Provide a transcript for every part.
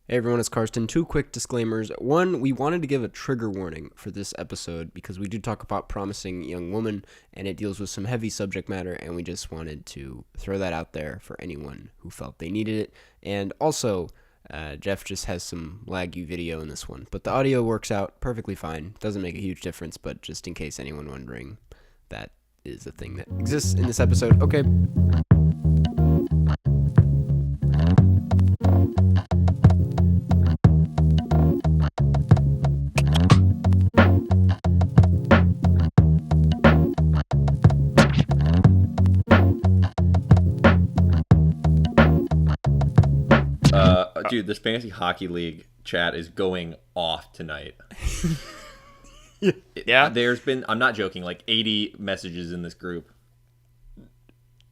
Hey everyone, it's Karsten. Two quick disclaimers. One, we wanted to give a trigger warning for this episode because we do talk about promising young woman and it deals with some heavy subject matter, and we just wanted to throw that out there for anyone who felt they needed it. And also, Jeff just has some laggy video in this one, but the audio works out perfectly fine. Doesn't make a huge difference, but just in case anyone wondering, that is a thing that exists in this episode. Okay. Dude, this fantasy hockey league chat is going off tonight. Yeah. There's been, I'm not joking, like 80 messages in this group.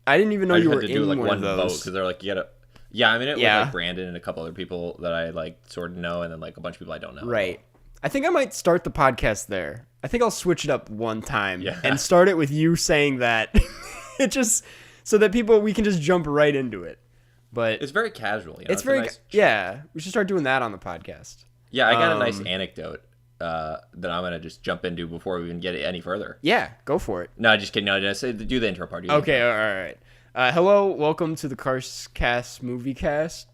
I didn't even know you were to in do like one one of vote those. because they're like, you gotta. Yeah, I'm in it with Yeah. like Brandon and a couple other people that I like sort of know, and then like a bunch of people I don't know. Right. I think I might start the podcast there. I think I'll switch it up one time and start it with you saying that. It just so that we can just jump right into it. But it's very casual. You know? It's very nice yeah. We should start doing that on the podcast. Yeah, I got a nice anecdote that I'm gonna just jump into before we even get any further. Yeah, go for it. No, just kidding. No, just do the intro part. Okay, all right. Hello, welcome to the Karstcast movie cast.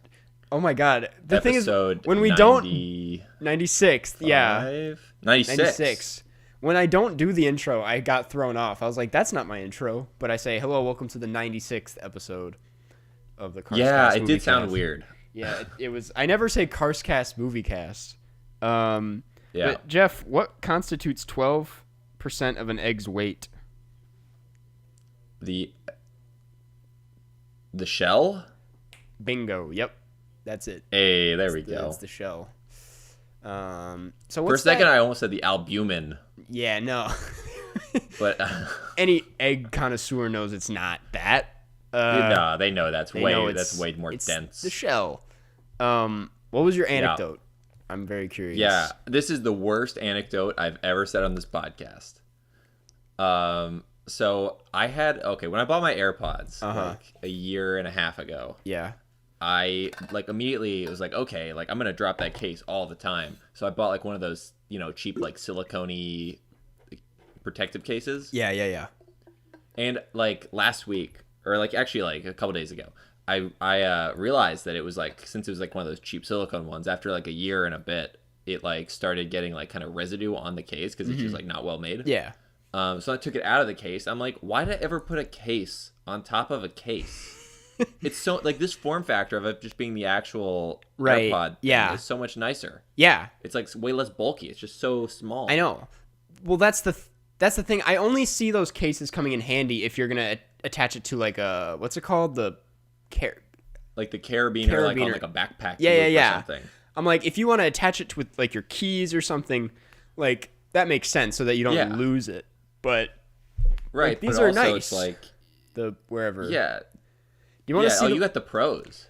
Oh my God, the thing is, when we 96th, yeah, 96. When I don't do the intro, I got thrown off. I was like, that's not my intro. But I say, hello, welcome to the 96th episode of the Karstcast Yeah, it movie did sound cast. weird. Yeah, it was. I never say Karstcast movie cast. Yeah. But Jeff, what constitutes 12% of an egg's weight? The shell? Bingo. Yep, that's it. Hey, there we go. That's the shell. So for a second, I almost said the albumin. Yeah, no. But any egg connoisseur knows it's not that. No, they know that's way more dense. The shell. What was your anecdote? Yeah. I'm very curious. Yeah, this is the worst anecdote I've ever said on this podcast. So I had when I bought my AirPods like a year and a half ago. Yeah. I like immediately was like, okay, like I'm gonna drop that case all the time. So I bought like one of those, cheap like silicone protective cases. Yeah. And like last week, or like actually like a couple days ago, I realized that it was like, since it was like one of those cheap silicone ones, after like a year and a bit, it like started getting like kind of residue on the case because it's just like not well made. Yeah. So I took it out of the case. I'm like, why did I ever put a case on top of a case? It's so like this form factor of it just being the actual AirPod thing is so much nicer. Yeah. It's like way less bulky. It's just so small. I know. Well, that's the thing. I only see those cases coming in handy if you're gonna attach it to like a what's it called, like the carabiner, like on like a backpack. Yeah. Or something. I'm like, if you want to attach it to with like your keys or something, like that makes sense so that you don't lose it. But right, like, these but are also nice. It's like the wherever. Yeah. You want to see? You got the pros.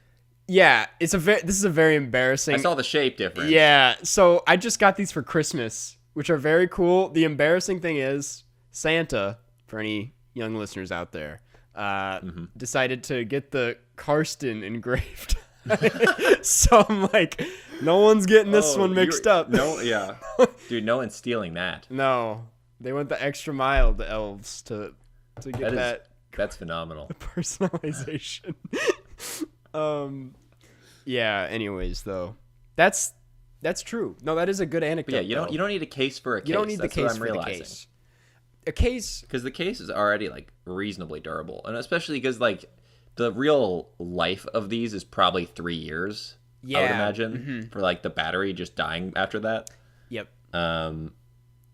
Yeah, this is a very embarrassing. I saw the shape difference. Yeah, so I just got these for Christmas, which are very cool. The embarrassing thing is Santa, for any young listeners out there, decided to get the Karsten engraved. So I'm like, no one's getting this one mixed up. No, yeah, dude, no one's stealing that. No, they went the extra mile, the elves, to get that. That's phenomenal. The personalization. Yeah. Anyways, though, that's true. No, that is a good anecdote. But yeah, you don't need a case for a case. You don't need the case for the case. A case, because the case is already like reasonably durable, and especially because like the real life of these is probably 3 years. Yeah, I would imagine for like the battery just dying after that. Yep.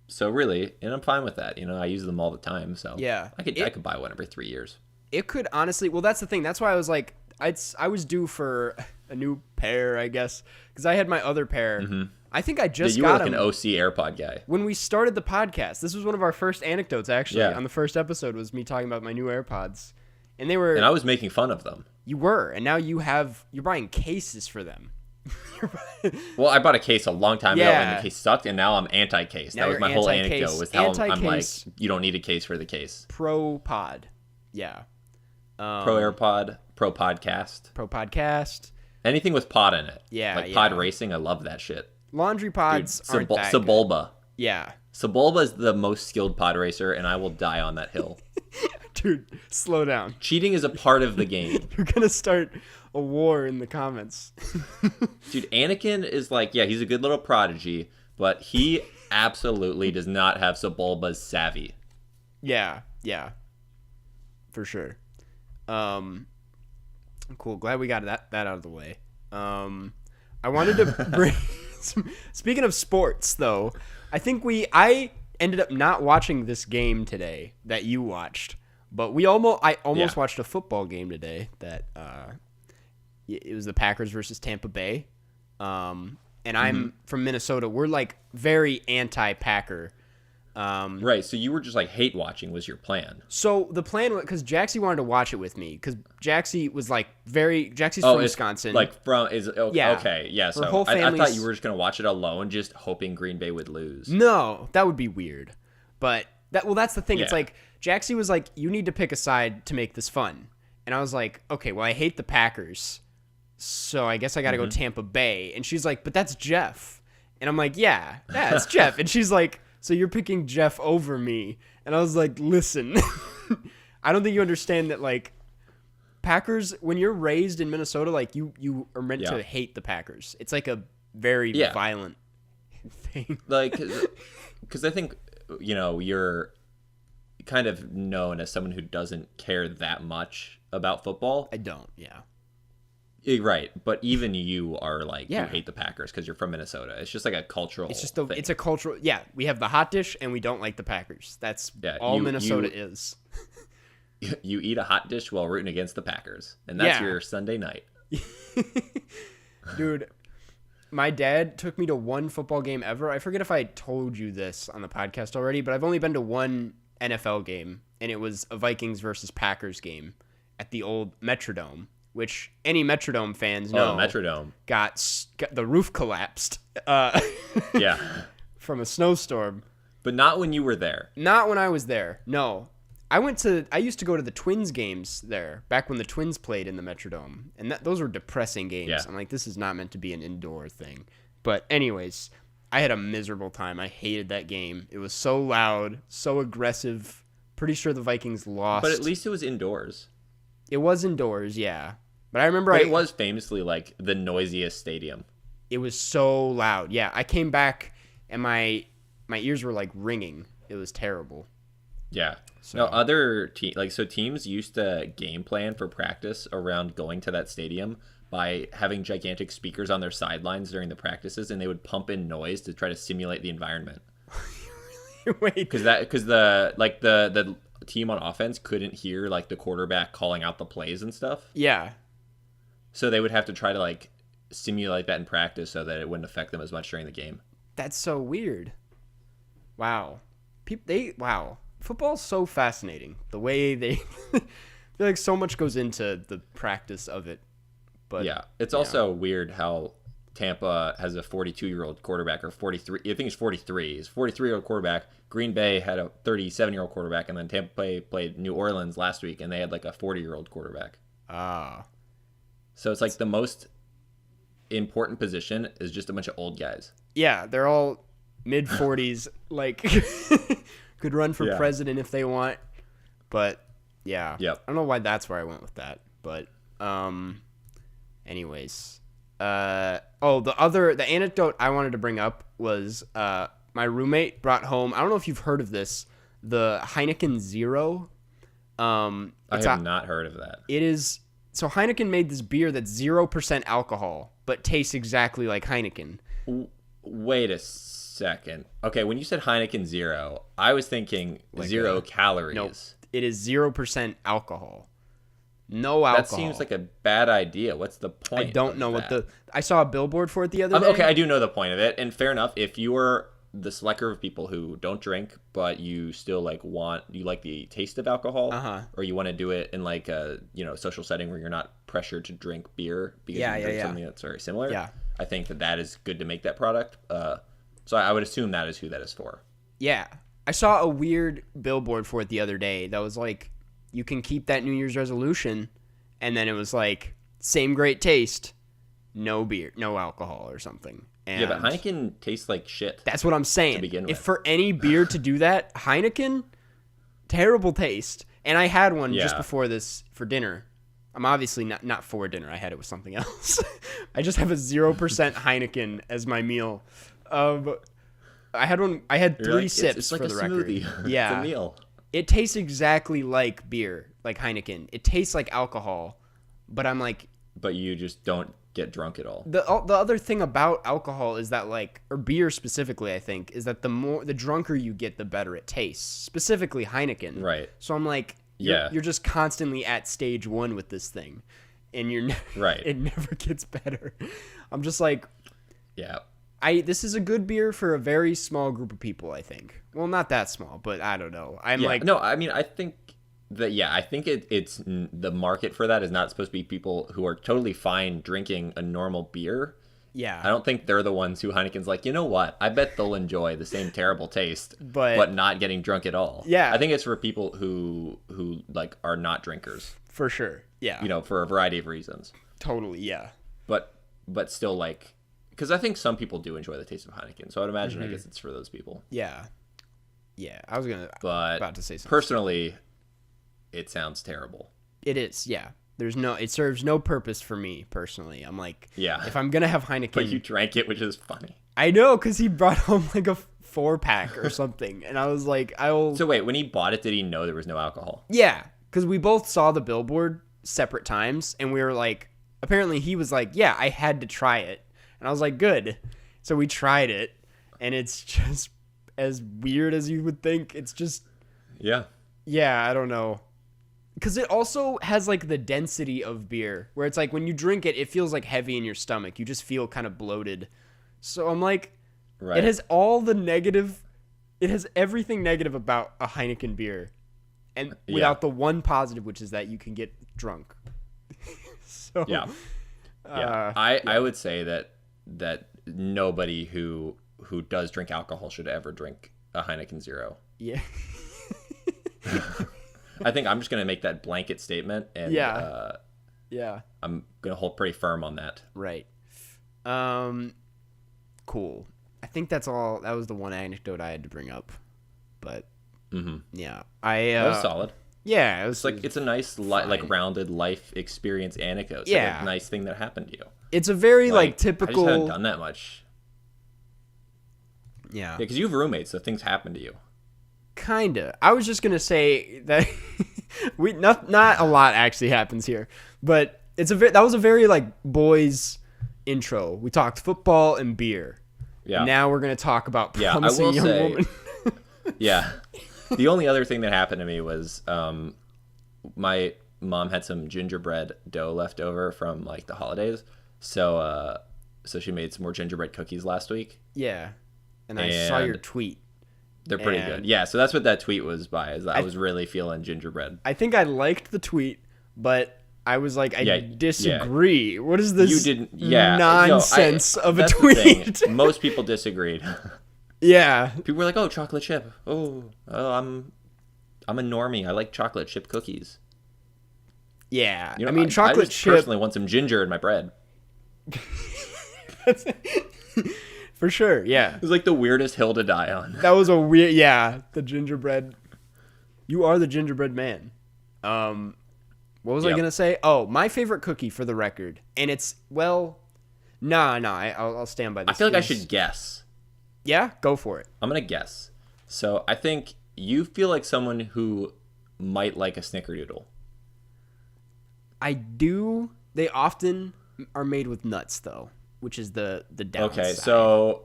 So really, and I'm fine with that. I use them all the time. So yeah, I could buy one every 3 years. It could honestly. Well, that's the thing. That's why I was like, I was due for a new pair, I guess, because I had my other pair. I think I just got them. You were like an OC AirPod guy. When we started the podcast, this was one of our first anecdotes. Actually, on the first episode was me talking about my new AirPods, and they were. And I was making fun of them. You were, and now you're buying cases for them. Well, I bought a case a long time ago, and the case sucked, and now I'm anti-case. That was my whole anecdote. Was how I'm like, you don't need a case for the case. Pro pod, yeah. Pro AirPod, Pro Podcast, Anything with pod in it. Yeah, like yeah. pod racing, I love that shit. Laundry pods aren't that good. Sebulba. Yeah. Sebulba is the most skilled pod racer, and I will die on that hill. Dude, slow down. Cheating is a part of the game. You're going to start a war in the comments. Dude, Anakin is like, yeah, he's a good little prodigy, but he absolutely does not have Sebulba's savvy. Yeah, for sure. Cool. Glad we got that out of the way. I wanted to bring. Speaking of sports, though, I think I ended up not watching this game today that you watched, but I almost watched a football game today that it was the Packers versus Tampa Bay. And I'm from Minnesota. We're like very anti-Packer. Right, so you were just like hate watching was your plan. So the plan was because Jaxie wanted to watch it with me because Jaxie was like Jaxie's from Wisconsin. Okay, yeah. So whole I thought family's- you were just gonna watch it alone, just hoping Green Bay would lose. No, that would be weird. But that's the thing. It's Yeah. like Jaxie was like, you need to pick a side to make this fun, and I was like, okay, well I hate the Packers, so I guess I got to go Tampa Bay, and she's like, but that's Jeff, and I'm like, yeah, it's Jeff, and she's like, so you're picking Jeff over me. And I was like, listen, I don't think you understand that, like, Packers, when you're raised in Minnesota, like, you are meant to hate the Packers. It's like a very violent thing. Like, because I think, you're kind of known as someone who doesn't care that much about football. I don't, yeah. Right, but even you are like, Yeah. you hate the Packers because you're from Minnesota. It's just like a cultural thing. It's a cultural, we have the hot dish and we don't like the Packers. That's all Minnesota is. You eat a hot dish while rooting against the Packers, and that's your Sunday night. Dude, my dad took me to one football game ever. I forget if I told you this on the podcast already, but I've only been to one NFL game, and it was a Vikings versus Packers game at the old Metrodome, which any Metrodome fans know. Oh, Metrodome. Got the roof collapsed. Yeah. From a snowstorm. But not when you were there. Not when I was there. No. I used to go to the Twins games there back when the Twins played in the Metrodome, and those were depressing games. Yeah. I'm like, this is not meant to be an indoor thing. But anyways, I had a miserable time. I hated that game. It was so loud, so aggressive. Pretty sure the Vikings lost. But at least it was indoors. It was indoors, yeah. But I remember it was famously like the noisiest stadium. It was so loud. Yeah, I came back and my ears were like ringing. It was terrible. Yeah. So. No, other teams used to game plan for practice around going to that stadium by having gigantic speakers on their sidelines during the practices, and they would pump in noise to try to simulate the environment. Wait, because the team on offense couldn't hear like the quarterback calling out the plays and stuff. Yeah. So they would have to try to like simulate that in practice so that it wouldn't affect them as much during the game. That's so weird. Wow. Wow. Football's so fascinating. The way they I feel like so much goes into the practice of it. But yeah, it's also weird how Tampa has a 42-year-old quarterback, or 43. I think it's 43. He's a 43-year-old quarterback. Green Bay had a 37-year-old quarterback, and then Tampa Bay played New Orleans last week, and they had like a 40-year-old quarterback. So it's like the most important position is just a bunch of old guys. Yeah, they're all mid-40s, like could run for president if they want. But yeah, yep. I don't know why that's where I went with that. But anyways, the anecdote I wanted to bring up was my roommate brought home. I don't know if you've heard of this, the Heineken Zero. I have not heard of that. It is. So Heineken made this beer that's 0% alcohol, but tastes exactly like Heineken. Wait a second. Okay, when you said Heineken Zero, I was thinking like 0 calories. No, it is 0% alcohol. No alcohol. That seems like a bad idea. What's the point? I don't know I saw a billboard for it the other day. Okay, I do know the point of it, and fair enough. If you are the selector of people who don't drink, but you still like the taste of alcohol, or you want to do it in like a social setting where you're not pressured to drink beer because you drink something that's very similar. Yeah, I think that is good to make that product. So I would assume that is who that is for. Yeah, I saw a weird billboard for it the other day that was like, you can keep that New Year's resolution, and then it was like, same great taste, no beer, no alcohol or something. And Yeah, but Heineken tastes like shit. that's what I'm saying. To begin If with. for any beer to do that, Heineken, terrible taste. And I had one just Yeah. before this for dinner. I'm obviously not for dinner. I had it with something else. I just have a 0% Heineken as my meal. I had one. I had You're 3 like, sips it's like for a the record. smoothie. Yeah, It's a meal. it tastes exactly like beer, like Heineken. It tastes like alcohol, but I'm like, But you just don't get drunk at all. the other thing about alcohol is that, like, or beer specifically, I think, is that the drunker you get, the better it tastes. Specifically Heineken. Right. So I'm like, Yeah. you're just constantly at stage 1 with this thing, and Right. it never gets better. I'm just like, Yeah. this is a good beer for a very small group of people, I think. Well, not that small, but I don't know. I'm Yeah. like, No, I mean, I think it's the market for that is not supposed to be people who are totally fine drinking a normal beer. yeah. I don't think they're the ones who Heineken's like, you know what? I bet they'll enjoy the same terrible taste, But- but not getting drunk at all. Yeah. I think it's for people who like are not drinkers, For sure. Yeah. you know, for a variety of reasons. Totally, yeah. But still, like, because I think some people do enjoy the taste of Heineken, so I'd imagine Mm-hmm. I guess it's for those people. Yeah. Yeah. I was But about to say something. personally, it sounds terrible. It is, yeah. It serves no purpose for me personally. I'm like, Yeah. if I'm gonna have Heineken, But you drank it, which is funny. I know, because he brought home like a 4-pack or something, and I was like, So wait, when he bought it, did he know there was no alcohol? yeah, because we both saw the billboard separate times, and we were like, apparently he was like, yeah, I had to try it, and I was like, good. So we tried it, and it's just as weird as you would think. It's just, Yeah. yeah, I don't know. Because it also has like the density of beer, where it's like when you drink it, it feels like heavy in your stomach. You just feel kind of bloated. So I'm like, Right. it has all the negative, it has everything negative about a Heineken beer, and without the one positive, which is that you can get drunk. So Yeah. Yeah. I would say that nobody who does drink alcohol should ever drink a Heineken Zero. yeah. I think I'm just going to make that blanket statement, and Yeah. Yeah. I'm going to hold pretty firm on that. Right. Cool. I think that's all. That was the one anecdote I had to bring up, but yeah, That was solid. Yeah, it was It's like it's a nice like rounded life experience anecdote. It's Yeah. like a nice thing that happened to you. it's a very like I just haven't typical. done that much. Yeah, Yeah, because you have roommates, so things happen to you. kinda. I was just gonna say that we not a lot actually happens here, but that was a very like boys intro. We talked football and beer. Yeah. Now we're gonna talk about Yeah, I promising will young say- woman. Yeah. The only other thing that happened to me was my mom had some gingerbread dough left over from like the holidays. So she made some more gingerbread cookies last week. Yeah, and I saw your And- tweet. They're pretty And- good. Yeah, so that's what that tweet was by, is that I was really feeling gingerbread. I think I liked the tweet, but I was like, I Yeah, disagree. What is this You didn't yeah. nonsense of a that's the thing. tweet? Most people disagreed. Yeah. People were like, "Oh, chocolate chip. Oh, I'm a normie. I like chocolate chip cookies." Yeah. You know, I mean, I chocolate just chip. personally want some ginger in my bread. For sure, yeah. It was like the weirdest hill to die on. That was a weird, yeah, the gingerbread. You are the gingerbread man. What was I Yep. going to say? Oh, my favorite cookie for the record. And it's, well, I'll stand by this. I feel like I is- should guess. Yeah, go for it. I'm gonna guess. So I think you feel like someone who might like a snickerdoodle. I do. They often are made with nuts, though, which is the downside. Okay, so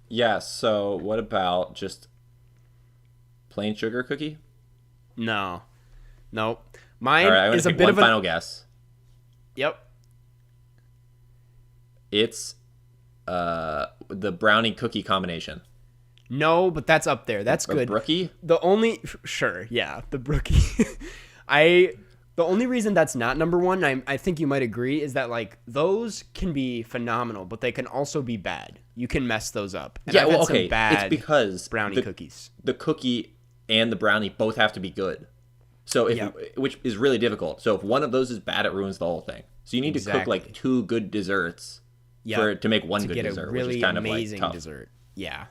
yeah. So what about just plain sugar cookie? No. Nope. Mine All right, I'm gonna is a pick bit one of a... final guess. Yep. It's the brownie cookie combination. No, but that's up there. That's A good. brookie? The only... Sure, yeah, the brookie. The only reason that's not number one, I think you might agree, is that, like, those can be phenomenal, but they can also be bad. You can mess those up. And Yeah, I've well, had some okay. bad It's because brownie cookies. the cookie and the brownie both have to be good. So which is really difficult. So if one of those is bad, it ruins the whole thing. So you need to cook like Exactly. 2 good desserts to make one to good get dessert, a really which is kind amazing of like tough. dessert. Yeah.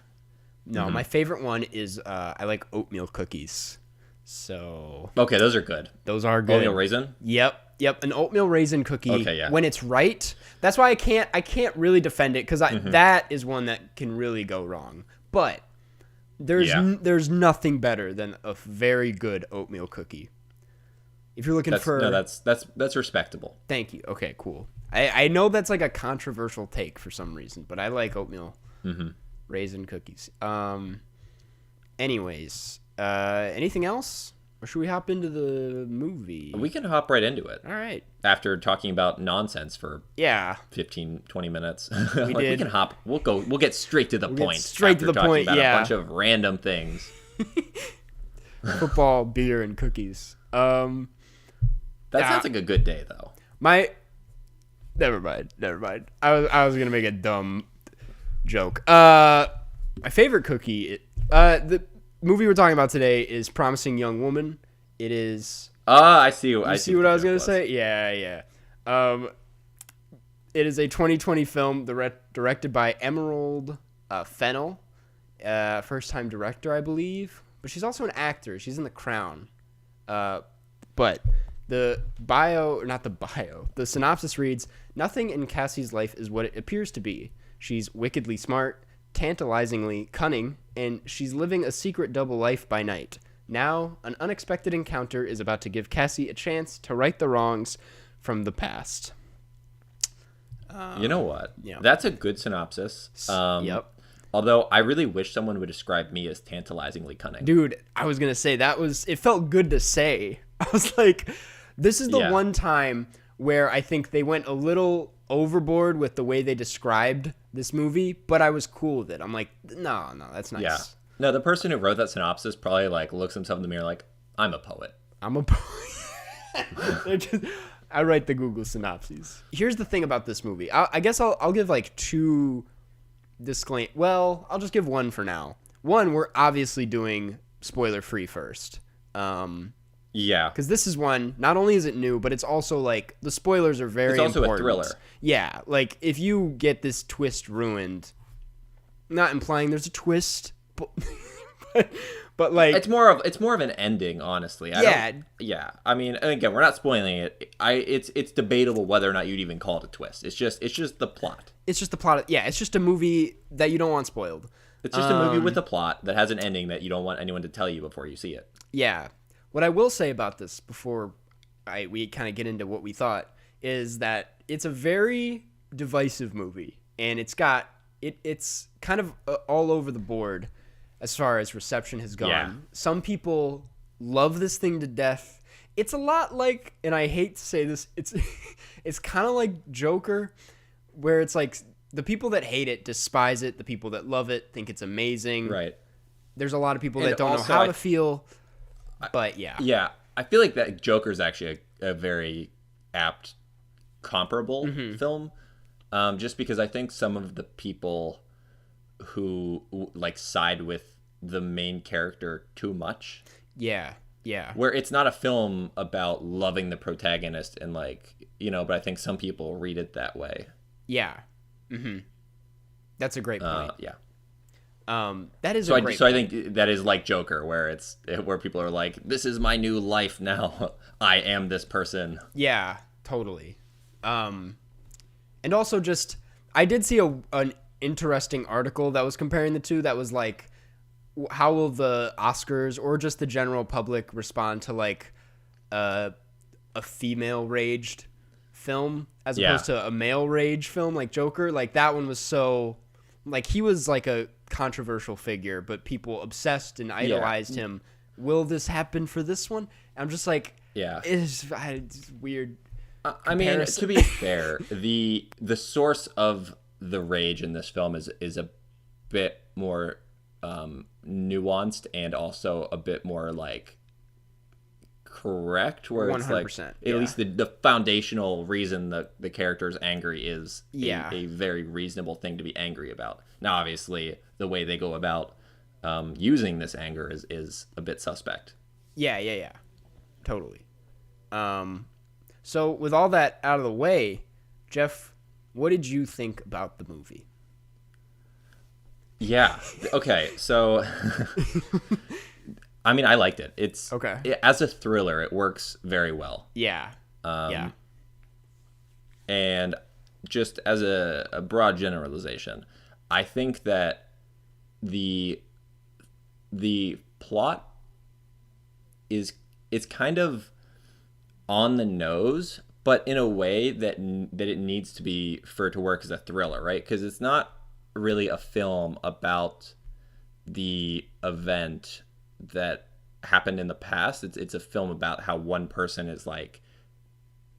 No, my favorite one is I like oatmeal cookies. So Okay, those are good. those are good. Oatmeal raisin. Yep. An oatmeal raisin cookie. Okay, yeah. When it's right, that's why I can't really defend it because that is one that can really go wrong. But there's nothing better than a very good oatmeal cookie. If you're looking That's respectable. Thank you. Okay, cool. I know that's like a controversial take for some reason, but I like oatmeal raisin cookies. Anyways, anything else? Or should we hop into the movie? We can hop right into it. All right. After talking about nonsense for 15, 20 minutes. We can hop. We'll get straight to the point. Straight to the point, about a bunch of random things. Football, beer, and cookies. That sounds like a good day, though. Never mind. I was gonna make a dumb joke. My favorite cookie. The movie we're talking about today is Promising Young Woman. It is. I see. I see what I was gonna say. Yeah. It is a 2020 film directed by Emerald Fennell, first time director, I believe. But she's also an actor. She's in The Crown. But the synopsis reads, "Nothing in Cassie's life is what it appears to be. She's wickedly smart, tantalizingly cunning, and she's living a secret double life by night. Now, an unexpected encounter is about to give Cassie a chance to right the wrongs from the past." You know what? Yeah. That's a good synopsis. Yep. Although I really wish someone would describe me as tantalizingly cunning. Dude, I was going to say it felt good to say. I was like, this is the one time where I think they went a little overboard with the way they described this movie, but I was cool with it. I'm like, no, that's nice. Yeah. No, the person who wrote that synopsis probably like looks himself in the mirror like, I'm a poet. I write the Google synopses. Here's the thing about this movie. I guess I'll give like two disclaim. Well, I'll just give one for now. One, we're obviously doing spoiler free first. Yeah. Because this is one, not only is it new, but it's also like the spoilers are very important. It's also a thriller. Yeah. Like if you get this twist ruined, not implying there's a twist, but like it's more of an ending, honestly. Yeah. I mean, again, we're not spoiling it. It's debatable whether or not you'd even call it a twist. It's just the plot. It's just the plot. Yeah, it's just a movie that you don't want spoiled. It's just a movie with a plot that has an ending that you don't want anyone to tell you before you see it. Yeah. What I will say about this before we kind of get into what we thought is that it's a very divisive movie, and it's kind of all over the board as far as reception has gone. Yeah. Some people love this thing to death. It's a lot like, and I hate to say this, it's kind of like Joker, where it's like the people that hate it despise it, the people that love it think it's amazing. Right. There's a lot of people that don't know how to feel. But yeah, I feel like that Joker's actually a very apt comparable film, just because I think some of the people who like side with the main character too much. Yeah. Where it's not a film about loving the protagonist and like, but I think some people read it that way. Yeah. That's a great point. Yeah. That is a great point. I think that is like Joker, where people are like, this is my new life now. I am this person. Yeah, totally. And also just, I did see an interesting article that was comparing the two that was like, how will the Oscars or just the general public respond to like a female raged film as opposed to a male rage film like Joker? Like that one was so, like he was like a controversial figure, but people obsessed and idolized him. Will this happen for this one? I'm just like, it's weird. I mean, to be fair, the source of the rage in this film is a bit more nuanced and also a bit more like correct, where 100%, it's like at least the foundational reason the character's angry is a very reasonable thing to be angry about. Now, obviously, the way they go about using this anger is a bit suspect. Yeah. Totally. So with all that out of the way, Jeff, What did you think about the movie? Yeah. Okay. So, I mean, I liked it. Okay. As a thriller, it works very well. Yeah. Yeah. And just as a broad generalization, I think that the plot is it's kind of on the nose, but in a way that it needs to be for it to work as a thriller, right? Because it's not really a film about the event that happened in the past. It's a film about how one person is like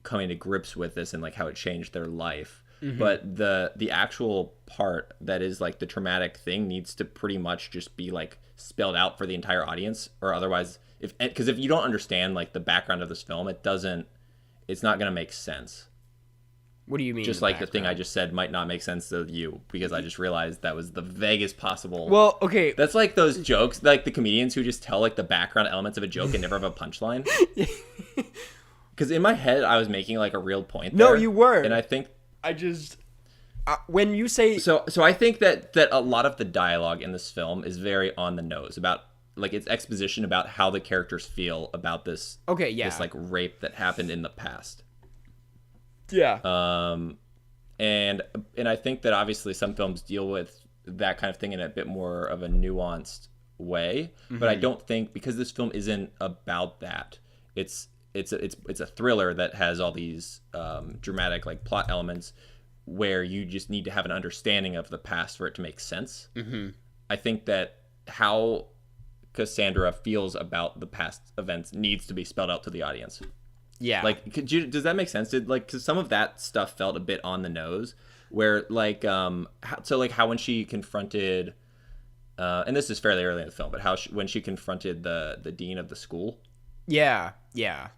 coming to grips with this and like how it changed their life. But the actual part that is like the traumatic thing needs to pretty much just be like spelled out for the entire audience, or otherwise because if you don't understand like the background of this film, it's not going to make sense. What do you mean? Just like the thing I just said might not make sense to you, because I just realized that was the vaguest possible. Well, okay. That's like those jokes, like the comedians who just tell like the background elements of a joke and never have a punchline. Because in my head, I was making like a real point there. No, you were. And I think I just when you say so I think that a lot of the dialogue in this film is very on the nose about like it's exposition about how the characters feel about this. Okay, yeah. This like rape that happened in the past. Yeah. And I think that obviously some films deal with that kind of thing in a bit more of a nuanced way, but I don't think, because this film isn't about that. It's a thriller that has all these dramatic like plot elements where you just need to have an understanding of the past for it to make sense. I think that how Cassandra feels about the past events needs to be spelled out to the audience. Yeah. Like, does that make sense? Cause some of that stuff felt a bit on the nose, where like, how when she confronted, and this is fairly early in the film, but when she confronted the dean of the school. Yeah. Yeah.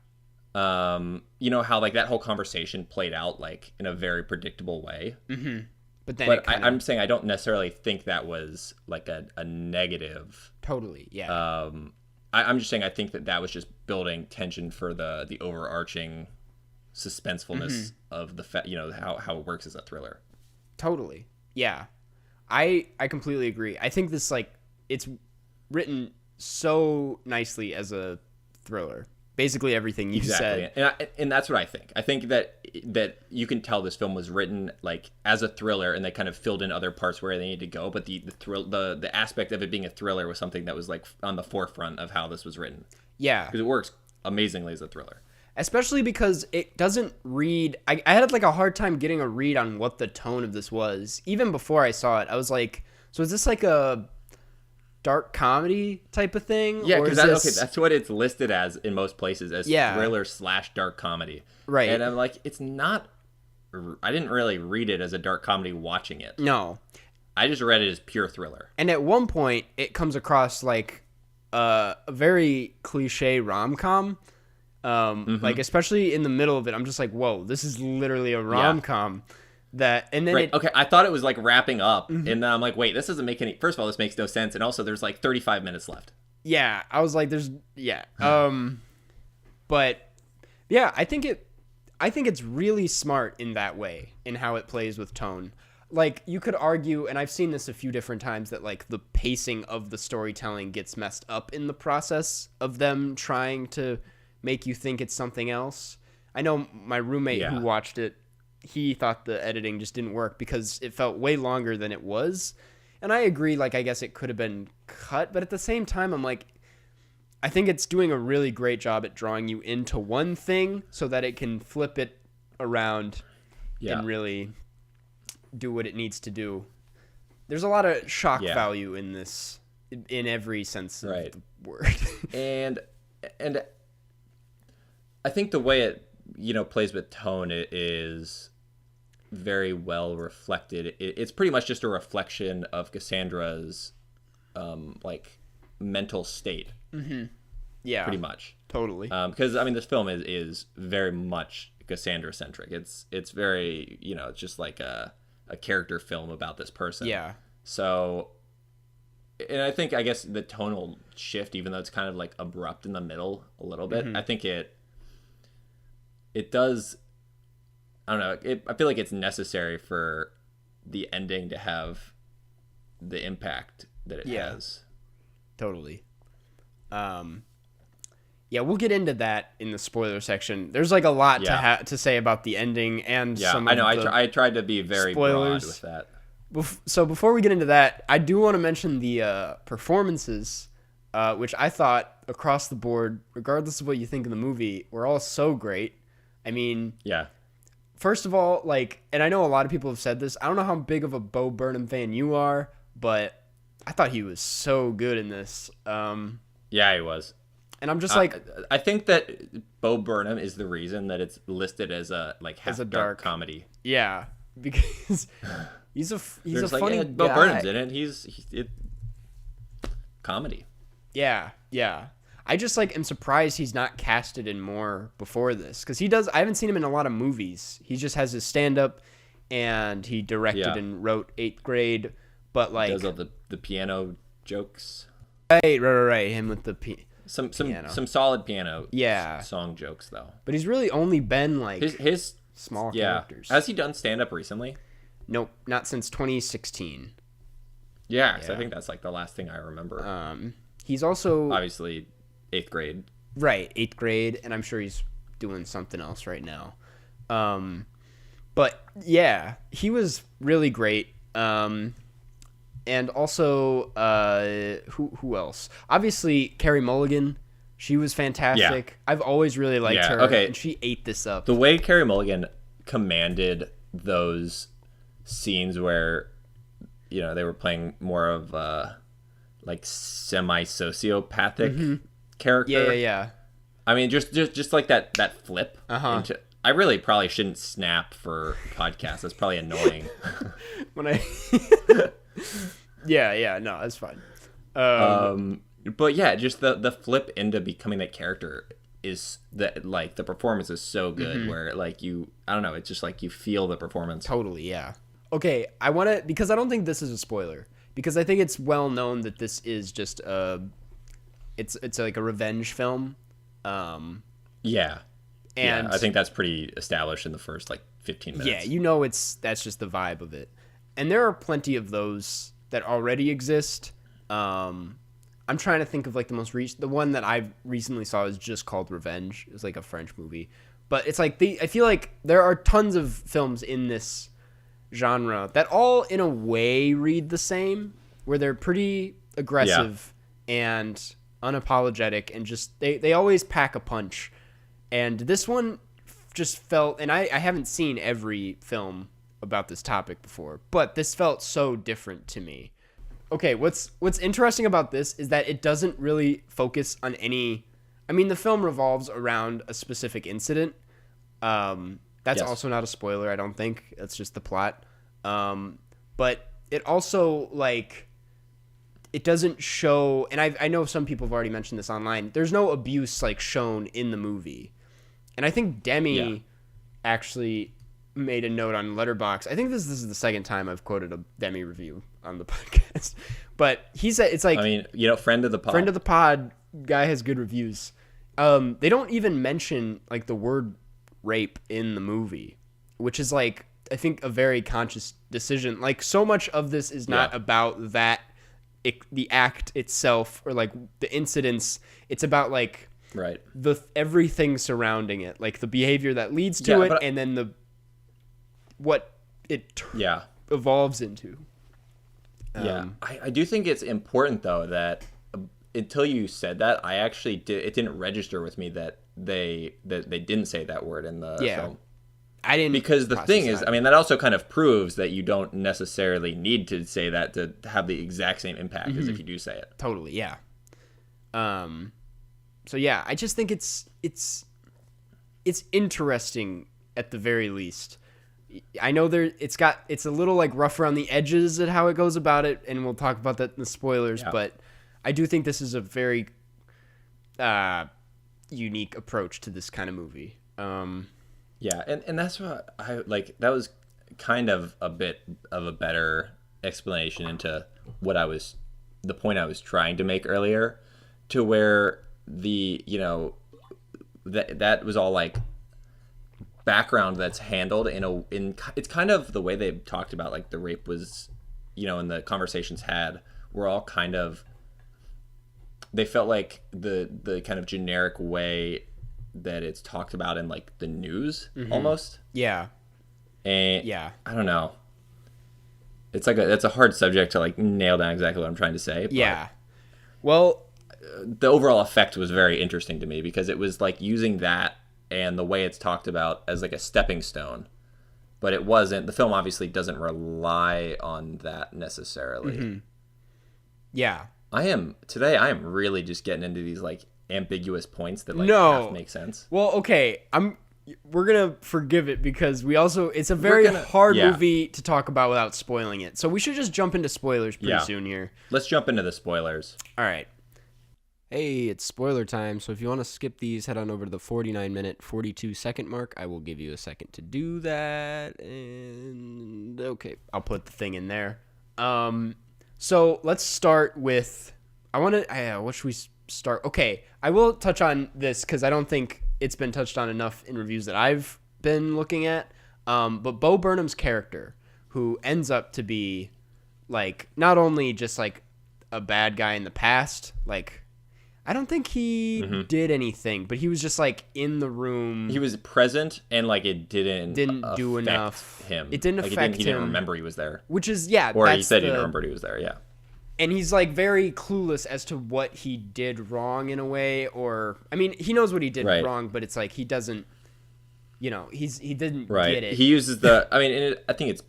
You know how like that whole conversation played out like in a very predictable way. But then I'm saying I don't necessarily think that was like a negative. Totally. Yeah. I'm just saying I think that was just building tension for the overarching suspensefulness of the how it works as a thriller. Totally. Yeah. I completely agree. I think this like it's written so nicely as a thriller. Basically everything you said. And that's what I think. I think that you can tell this film was written like as a thriller, and they kind of filled in other parts where they need to go, but the aspect of it being a thriller was something that was like on the forefront of how this was written. Yeah. Because it works amazingly as a thriller. Especially because it doesn't read... I had like a hard time getting a read on what the tone of this was. Even before I saw it, I was like, so is this like a dark comedy type of thing? Yeah, because that's what it's listed as in most places, as thriller / dark comedy. Right. And I'm like, it's not... I didn't really read it as a dark comedy watching it. No. I just read it as pure thriller. And at one point, it comes across like a very cliche rom-com. Like, especially in the middle of it, I'm just like, whoa, this is literally a rom-com. And then okay, I thought it was like wrapping up, and then I'm like, wait, this doesn't make any... First of all, this makes no sense, and also there's like 35 minutes left. Yeah, I was like, but yeah, I think it's really smart in that way, in how it plays with tone. Like, you could argue, and I've seen this a few different times, that like the pacing of the storytelling gets messed up in the process of them trying to make you think it's something else. I know my roommate who watched it, he thought the editing just didn't work because it felt way longer than it was. And I agree, like, I guess it could have been cut, but at the same time, I'm like, I think it's doing a really great job at drawing you into one thing so that it can flip it around and really do what it needs to do. There's a lot of shock value in this, in every sense of the word. and I think the way it, plays with tone is very well reflected. It's pretty much just a reflection of Cassandra's like mental state. Yeah, pretty much. Totally. Because I mean, this film is very much Cassandra centric. It's very, it's just like a character film about this person. Yeah. So, and I guess the tonal shift, even though it's kind of like abrupt in the middle a little bit, I think it does. I don't know. I feel like it's necessary for the ending to have the impact that it has. Totally. Yeah, we'll get into that in the spoiler section. There's like a lot to say about the ending and some of I know. the I tried to be very spoilers. broad with that. So before we get into that, I do want to mention the performances, which I thought across the board, regardless of what you think of the movie, were all so great. I mean, first of all, like, and I know a lot of people have said this. I don't know how big of a Bo Burnham fan you are, but I thought he was so good in this. Yeah, he was. And I'm just like, I think that Bo Burnham is the reason that it's listed as a half dark comedy. Yeah, because he's a funny guy. Bo Burnham's in it. He's comedy. Yeah. I just like am surprised he's not casted in more before this, because he does. I haven't seen him in a lot of movies. He just has his stand up, and he directed and wrote 8th Grade. But like, does all the piano jokes. Right. Him with the some solid piano song jokes though. But he's really only been like his small characters. Has he done stand up recently? Nope, not since 2016. Yeah, so I think that's like the last thing I remember. He's also obviously 8th Grade. Right, 8th Grade, and I'm sure he's doing something else right now. But yeah, he was really great. And also, who else? Obviously, Carey Mulligan. She was fantastic. Yeah. I've always really liked her. Okay. And she ate this up. The way Carey Mulligan commanded those scenes where, they were playing more of like semi-sociopathic character. Yeah. I mean, just like that flip. Into, I really probably shouldn't snap for podcasts. That's probably annoying. No, that's fine. But yeah, just the flip into becoming that character is that, like, the performance is so good where like I don't know, it's just like you feel the performance. Totally, yeah. Okay, I want to, because I don't think this is a spoiler, because I think it's well known that this is just it's like a revenge film. And I think that's pretty established in the first like 15 minutes. Yeah, that's just the vibe of it. And there are plenty of those that already exist. I'm trying to think of like the one that I recently saw is just called Revenge. It's like a French movie, but it's like I feel like there are tons of films in this genre that all in a way read the same, where they're pretty aggressive and unapologetic, and just they always pack a punch. And this one just felt, and I haven't seen every film about this topic before, but this felt so different to me. Okay, what's interesting about this is that it doesn't really focus on any. I mean, the film revolves around a specific incident. That's also not a spoiler, I don't think. That's just the plot. But it also, like, it doesn't show, and I know some people have already mentioned this online, there's no abuse, like, shown in the movie. And I think Demi actually made a note on Letterboxd. I think this is the second time I've quoted a Demi review on the podcast. But he said, it's like, I mean, friend of the pod guy has good reviews. They don't even mention like the word rape in the movie, which is like, I think, a very conscious decision. Like, so much of this is not about that, the act itself or like the incidents. It's about like everything surrounding it, like the behavior that leads to it, and then what it evolves into. I do think it's important though that until you said that, I actually it didn't register with me that they didn't say that word in the film. I didn't, because the thing is, I mean, that also kind of proves that you don't necessarily need to say that to have the exact same impact as if you do say it. Totally, yeah. So yeah, I just think it's interesting at the very least. I know it's a little like rough around the edges at how it goes about it, and we'll talk about that in the spoilers, but I do think this is a very unique approach to this kind of movie. And that's what I like. That was kind of a bit of a better explanation into the point I was trying to make earlier, to where that was all like background that's handled in it's kind of the way they talked about like the rape was, in the conversations had were all kind of, they felt like the kind of generic way that it's talked about in like the news almost. Yeah. And yeah, I don't know. It's like that's a hard subject to like nail down exactly what I'm trying to say. But yeah. Well, the overall effect was very interesting to me because it was like using that and the way it's talked about as like a stepping stone, but it wasn't. The film obviously doesn't rely on that necessarily. Yeah. I am really just getting into these like ambiguous points that like No. have to make sense. Well, okay, we're gonna forgive it because it's a very hard movie to talk about without spoiling it. So we should just jump into spoilers pretty soon here. Let's jump into the spoilers. All right. Hey, it's spoiler time. So if you want to skip these, head on over to the 49-minute, 42-second mark. I will give you a second to do that. And okay, I'll put the thing in there. So let's start with. What should we start? Okay, I will touch on this because I don't think it's been touched on enough in reviews that I've been looking at. But Bo Burnham's character, who ends up to be like not only just like a bad guy in the past, like I don't think he did anything, but he was just like in the room. He was present and like it didn't do affect enough. him. It didn't affect him. He didn't remember he was there. Which is or he said he didn't remember he was there. Yeah. And he's like very clueless as to what he did wrong in a way, or I mean, he knows what he did wrong, but it's like he doesn't, he didn't get it. He uses I think it's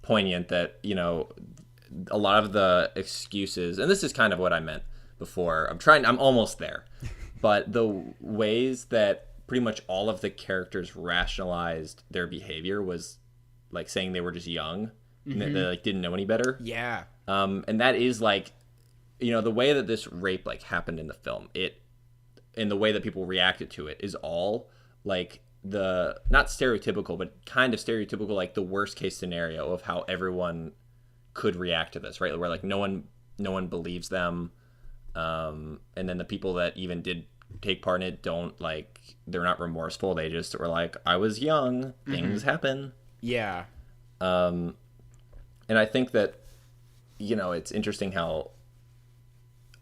poignant that a lot of the excuses, and this is kind of what I meant before. I'm almost there, but the ways that pretty much all of the characters rationalized their behavior was like saying they were just young and they like didn't know any better. Yeah. And that is like, the way that this rape like happened in the film, and the way that people reacted to it is all like the not stereotypical, but kind of stereotypical, like the worst case scenario of how everyone could react to this, right? Where like no one believes them, and then the people that even did take part in it they're not remorseful. They just were like, I was young, things happen. Yeah. And I think that it's interesting how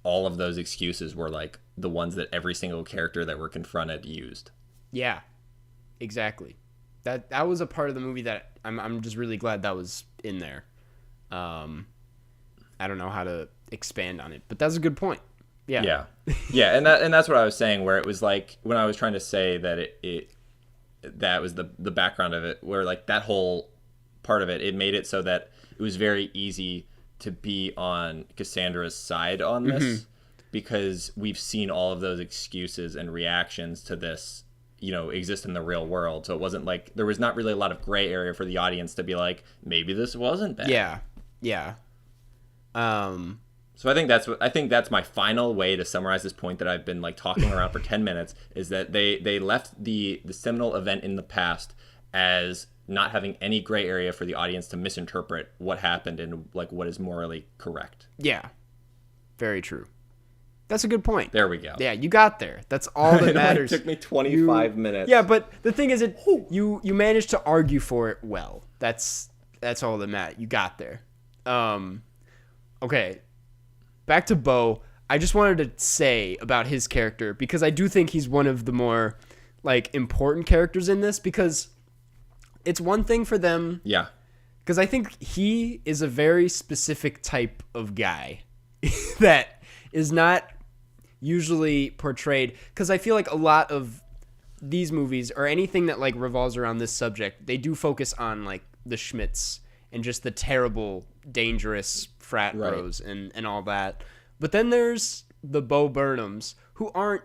all of those excuses were like the ones that every single character that were confronted used. Yeah, exactly. That was a part of the movie that I'm just really glad that was in there. I don't know how to expand on it, but that's a good point. Yeah. Yeah. And that's what I was saying, where it was like when I was trying to say that that was the background of it, where like that whole part of it made it so that it was very easy to be on Cassandra's side on this because we've seen all of those excuses and reactions to this, exist in the real world. So it wasn't like there was not really a lot of gray area for the audience to be like, maybe this wasn't bad. Yeah. Yeah. So I think that's my final way to summarize this point that I've been like talking around for 10 minutes is that they left the seminal event in the past as not having any gray area for the audience to misinterpret what happened and like what is morally correct. Yeah. Very true. That's a good point. There we go. Yeah, you got there. That's all that matters. It took me 25 minutes. Yeah, but the thing is you managed to argue for it well. That's all that matters. You got there. Okay. Back to Bo. I just wanted to say about his character because I do think he's one of the more like important characters in this because it's one thing for them. Yeah. Because I think he is a very specific type of guy that is not usually portrayed. Because I feel like a lot of these movies or anything that like revolves around this subject, they do focus on like the Schmitz and just the terrible, dangerous frat bros and all that. But then there's the Bo Burnhams who aren't,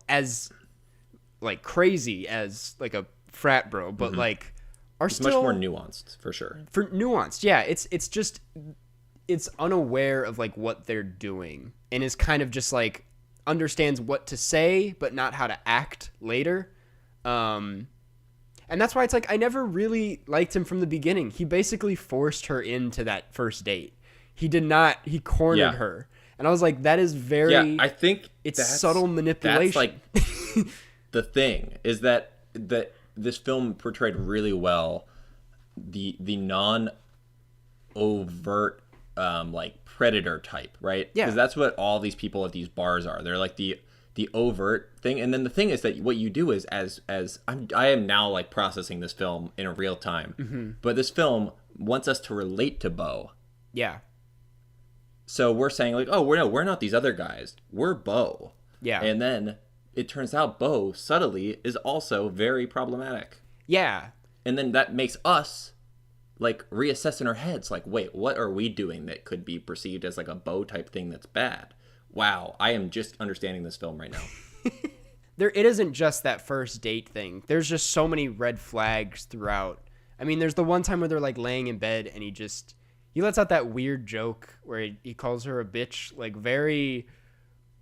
as like crazy as like a frat bro, but like are it's still much more nuanced for sure. For nuanced, yeah. It's just it's unaware of like what they're doing and is kind of just like understands what to say but not how to act later. And that's why it's like I never really liked him from the beginning. He basically forced her into that first date. He did not. He cornered her. And I was like, that is very... Yeah, I think it's subtle manipulation. That's like the thing is that this film portrayed really well the non overt like predator type, right? Yeah. Because that's what all these people at these bars are. They're like the overt thing. And then the thing is that what you do is I am now like processing this film in a real time. But this film wants us to relate to Bo. Yeah. So we're saying like, oh, we're not these other guys. We're Bo. Yeah. And then it turns out Bo subtly is also very problematic. Yeah. And then that makes us like reassess in our heads, like, wait, what are we doing that could be perceived as like a Bo type thing that's bad? Wow, I am just understanding this film right now. It isn't just that first date thing. There's just so many red flags throughout. I mean, there's the one time where they're like laying in bed and he lets out that weird joke where he calls her a bitch, like very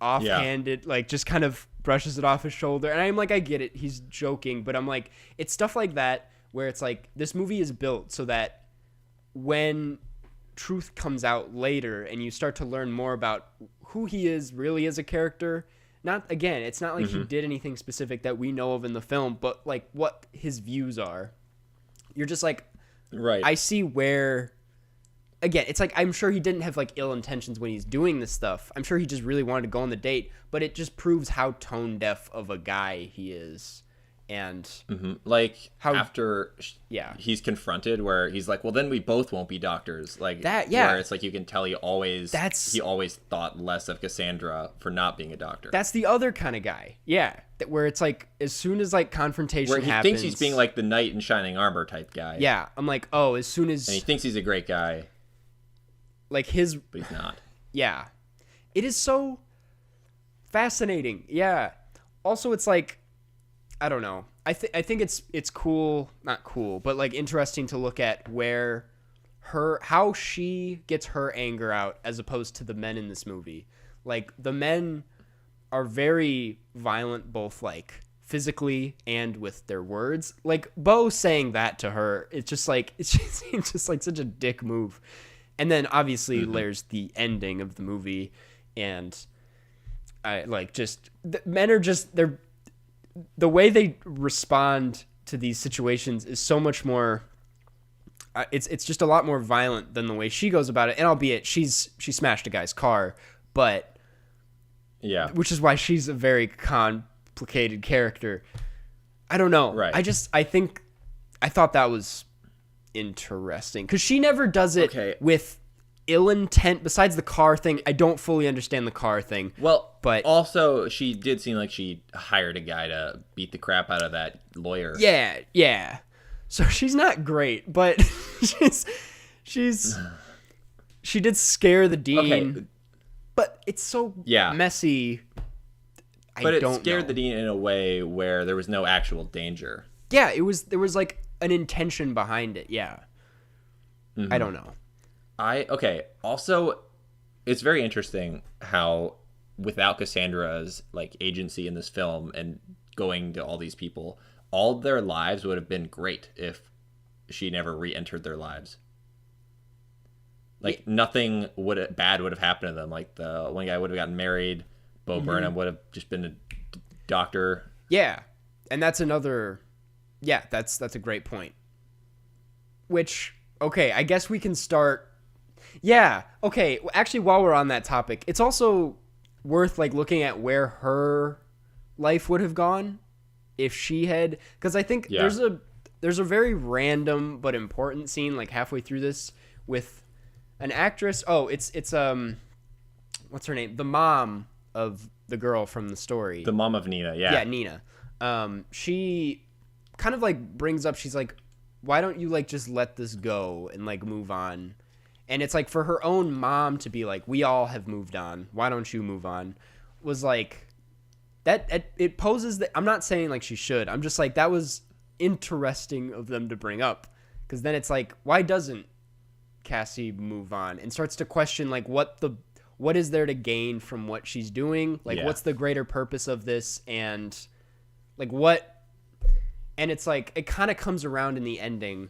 offhanded, like just kind of brushes it off his shoulder. And I'm like, I get it. He's joking, but I'm like, it's stuff like that where it's like this movie is built so that when truth comes out later and you start to learn more about who he is really as a character, it's not like he did anything specific that we know of in the film, but like what his views are. You're just like, right. I see where, again, it's like, I'm sure he didn't have like ill intentions when he's doing this stuff. I'm sure he just really wanted to go on the date, but it just proves how tone deaf of a guy he is. And like how, after he's confronted where he's like, well, then we both won't be doctors, like that. Yeah, where it's like you can tell he always thought less of Cassandra for not being a doctor. That's the other kind of guy. Yeah, where it's like as soon as like confrontation where he happens, thinks he's being like the knight in shining armor type guy. Yeah, I'm like, oh, as soon as, and he thinks he's a great guy, like but he's not. Yeah, it is so fascinating. Yeah. Also, it's like, I don't know. I think it's cool, not cool, but like interesting to look at how she gets her anger out as opposed to the men in this movie. Like the men are very violent, both like physically and with their words. Like Bo saying that to her, it's just like such a dick move. And then obviously there's the ending of the movie, and I like just the men are just the way they respond to these situations is so much more it's just a lot more violent than the way she goes about it. And albeit she smashed a guy's car, but yeah, which is why she's a very complicated character. I don't know. Right. I thought that was interesting because she never does it with ill intent. Besides the car thing, I don't fully understand the car thing. Well, but also she did seem like she hired a guy to beat the crap out of that lawyer. Yeah. So she's not great, but she did scare the dean. Okay. But it's so messy. But it scared the dean in a way where there was no actual danger. Yeah, there was like an intention behind it. Yeah. I don't know. Also, it's very interesting how without Cassandra's like agency in this film and going to all these people, all their lives would have been great if she never re-entered their lives. Like nothing bad would have happened to them. Like the one guy would have gotten married. Bo Burnham would have just been a doctor. Yeah, and that's another. Yeah, that's a great point. Which I guess we can start. Yeah. Okay. Actually, while we're on that topic, it's also worth like looking at where her life would have gone if she had, because I think there's a very random but important scene like halfway through this with an actress. Oh, it's what's her name? The mom of the girl from the story. The mom of Nina. Yeah. Yeah, Nina. She kind of like brings up. She's like, why don't you like just let this go and like move on? And it's like for her own mom to be like, we all have moved on. Why don't you move on? Was like that. It poses that. I'm not saying like she should. I'm just like, that was interesting of them to bring up. Because then it's like, why doesn't Cassie move on? And starts to question like what is there to gain from what she's doing? Like what's the greater purpose of this? And like what? And it's like, it kind of comes around in the ending.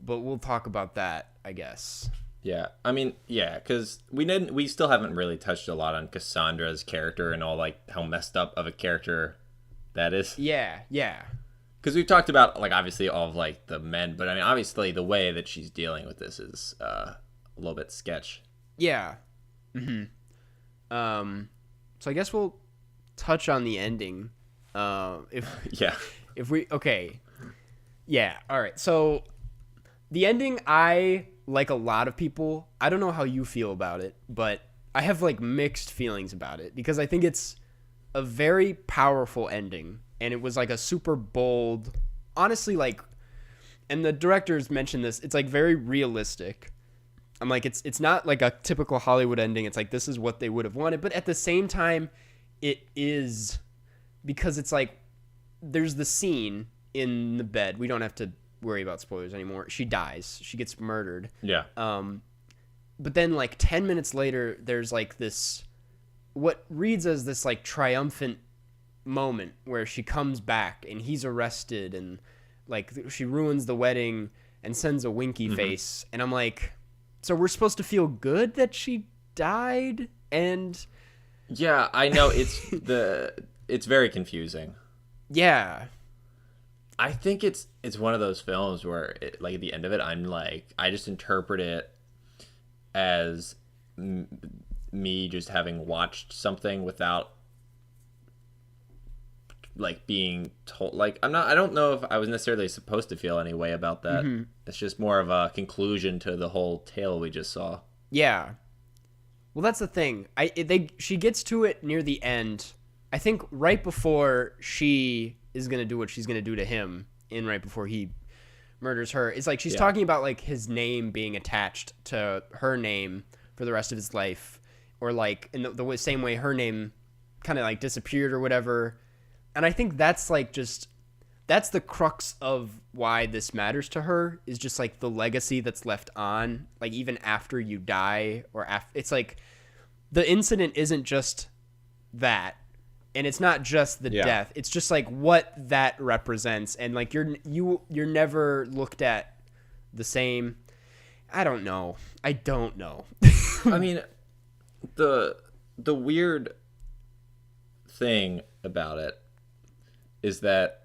But we'll talk about that, I guess. Yeah, I mean, yeah, because we still haven't really touched a lot on Cassandra's character and all like how messed up of a character that is. Yeah. Because we've talked about, like, obviously all of, like, the men, but I mean, obviously the way that she's dealing with this is a little bit sketch. Yeah. So I guess we'll touch on the ending. Yeah. If we okay. Yeah, all right. So the ending, I like a lot of people. I don't know how you feel about it, but I have like mixed feelings about it because I think it's a very powerful ending and it was like a super bold, honestly, like, and the directors mentioned this, it's like very realistic. I'm like, it's not like a typical Hollywood ending. It's like, this is what they would have wanted. But at the same time, it is, because it's like, there's the scene in the bed. We don't have to worry about spoilers anymore. She dies. She gets murdered. Yeah. But then like 10 minutes later, there's like this, what reads as this like triumphant moment where she comes back and he's arrested and like she ruins the wedding and sends a winky face. And I'm like, so we're supposed to feel good that she died? And yeah, I know it's very confusing. yeah. I think it's one of those films where like at the end of it, I'm like, I just interpret it as me just having watched something without like being told, like, I don't know if I was necessarily supposed to feel any way about that. It's just more of a conclusion to the whole tale we just saw. Yeah. Well, that's the thing. She gets to it near the end. I think right before she is going to do what she's going to do to him, and right before he murders her, it's like she's talking about like his name being attached to her name for the rest of his life, or like in the same way her name kind of like disappeared or whatever. And I think that's like that's the crux of why this matters to her, is just like the legacy that's left on, like even after you die, or it's like the incident isn't just that, and it's not just the death. It's just like what that represents, and like you're never looked at the same. I don't know. I mean, the weird thing about it is that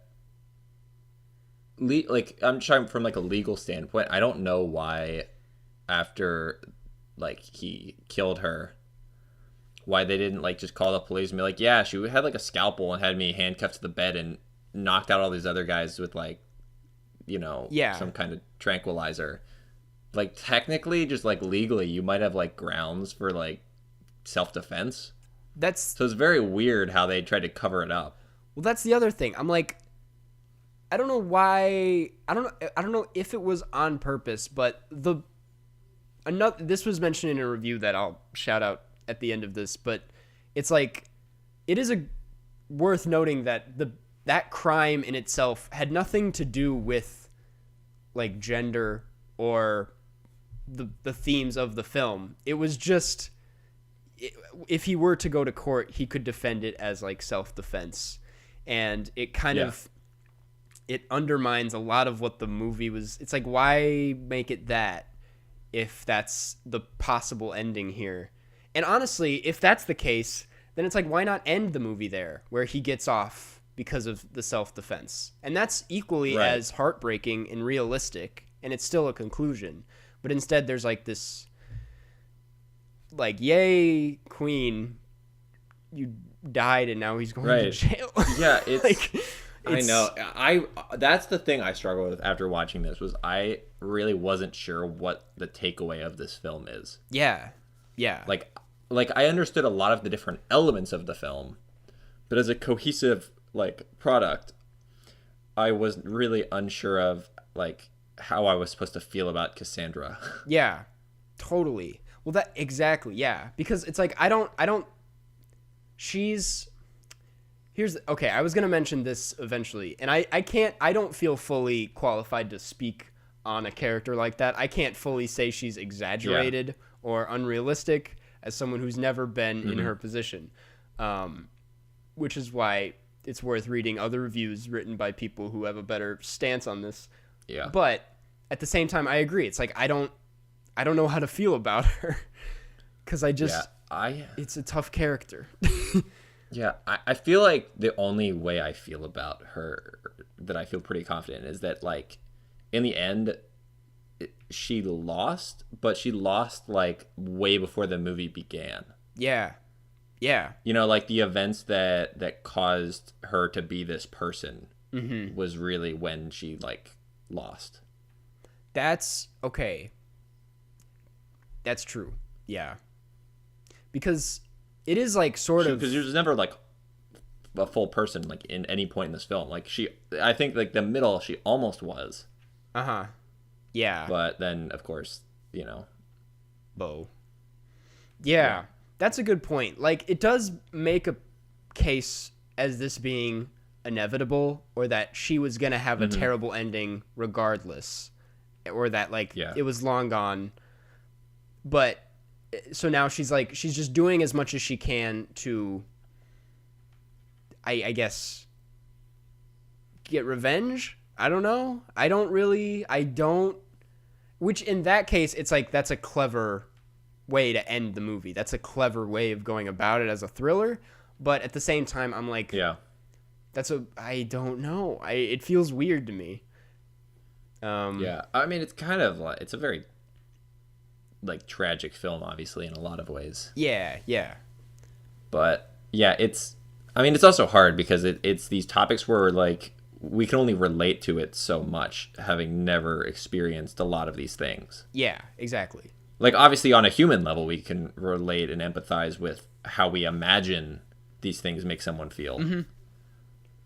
like, I'm trying from like a legal standpoint, I don't know why after like he killed her, why they didn't like just call the police and be like, yeah, she had like a scalpel and had me handcuffed to the bed and knocked out all these other guys with like, some kind of tranquilizer. Like technically, just like legally, you might have like grounds for like self-defense. So it's very weird how they tried to cover it up. Well, that's the other thing. I'm like, I don't know why. I don't know if it was on purpose, but this was mentioned in a review that I'll shout out at the end of this. But it's like, it is worth noting that that crime in itself had nothing to do with like gender or the themes of the film. It was just, if he were to go to court, he could defend it as like self-defense. And it kind of, it undermines a lot of what the movie was. It's like, why make it that if that's the possible ending here? And honestly, if that's the case, then it's like, why not end the movie there where he gets off because of the self-defense? And that's equally as heartbreaking and realistic, and it's still a conclusion. But instead there's like this, like, yay, Queen, you died and now he's going to jail. Yeah, I know. That's the thing I struggled with after watching this, was I really wasn't sure what the takeaway of this film is. Yeah. Like I understood a lot of the different elements of the film, but as a cohesive like product, I was really unsure of like how I was supposed to feel about Cassandra. Yeah, totally. Well, that exactly. Yeah, because it's like I don't. Okay, I was gonna mention this eventually, and I don't feel fully qualified to speak on a character like that. I can't fully say she's exaggerated or unrealistic as someone who's never been in her position, which is why it's worth reading other reviews written by people who have a better stance on this. Yeah. But at the same time, I agree. It's like I don't know how to feel about her, because it's a tough character. Yeah, I feel like the only way I feel about her that I feel pretty confident is that, like, in the end, she lost, but she lost like way before the movie began. Yeah. Yeah. You know, like the events that caused her to be this person Mm-hmm. was really when she like lost. That's okay. That's true. Yeah. Because it is like sort of Because she was never like a full person like in any point in this film. Like I think like the middle she almost was, uh-huh. Yeah. but then of course Bo. Yeah. That's a good point. Like it does make a case as this being inevitable, or that she was going to have a terrible ending regardless, or that like it was long gone. But so now she's just doing as much as she can to I guess get revenge. I don't know. I don't, which in that case it's like that's a clever way to end the movie. That's a clever way of going about it as a thriller, but at the same time I'm like, I don't know. It feels weird to me. I mean it's kind of like it's a very like tragic film obviously in a lot of ways. Yeah. But yeah, it's also hard because it's these topics where like we can only relate to it so much having never experienced a lot of these things. Yeah, exactly. Like obviously on a human level we can relate and empathize with how we imagine these things make someone feel.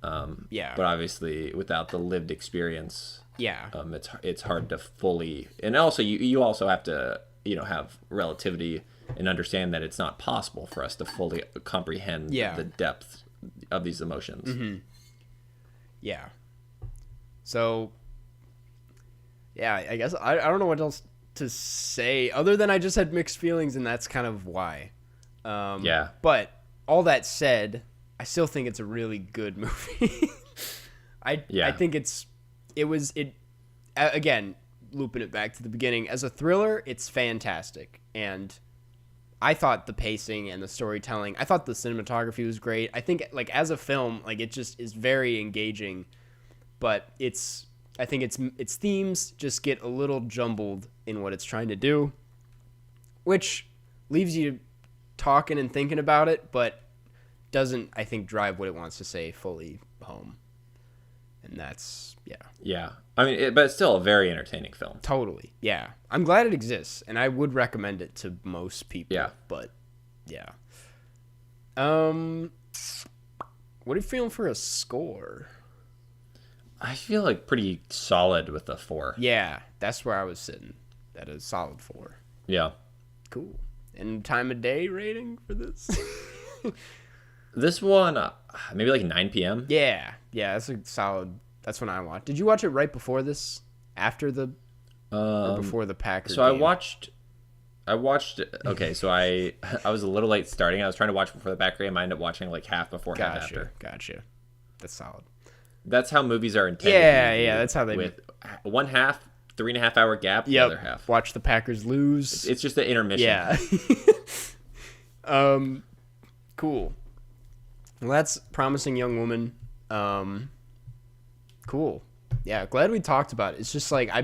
But obviously without the lived experience, it's hard to fully, and also you also have to have relativity and understand that it's not possible for us to fully comprehend the depth of these emotions. Yeah. So I guess I don't know what else to say other than I just had mixed feelings, and that's kind of why. But all that said, I still think it's a really good movie. I think again, looping it back to the beginning, as a thriller, it's fantastic. And I thought the pacing and the storytelling, I thought the cinematography was great. I think like as a film, like it just is very engaging, but I think its themes just get a little jumbled in what it's trying to do, which leaves you talking and thinking about it, but doesn't, I think, drive what it wants to say fully home. And that's, Yeah. I mean, but it's still a very entertaining film. Totally. Yeah. I'm glad it exists, and I would recommend it to most people. Yeah. But, yeah. What are you feeling for a score? I feel like pretty solid with a 4. Yeah, that's where I was sitting. That is solid 4. Yeah. Cool. And time of day rating for this? This one, maybe like 9 p.m. Yeah, that's a solid. That's when I watched. Did you watch it right before this? After the? Or before the Packers? So game? I watched. Okay, so I was a little late starting. I was trying to watch before the Packer game. I ended up watching like half before, half after. Gotcha. That's solid. That's how movies are intended. Yeah. That's how they with one half, 3.5 hour gap. The other half. Watch the Packers lose. It's just the intermission. Yeah. Cool. Well, that's Promising Young Woman. Cool. Yeah, glad we talked about it. It's just like I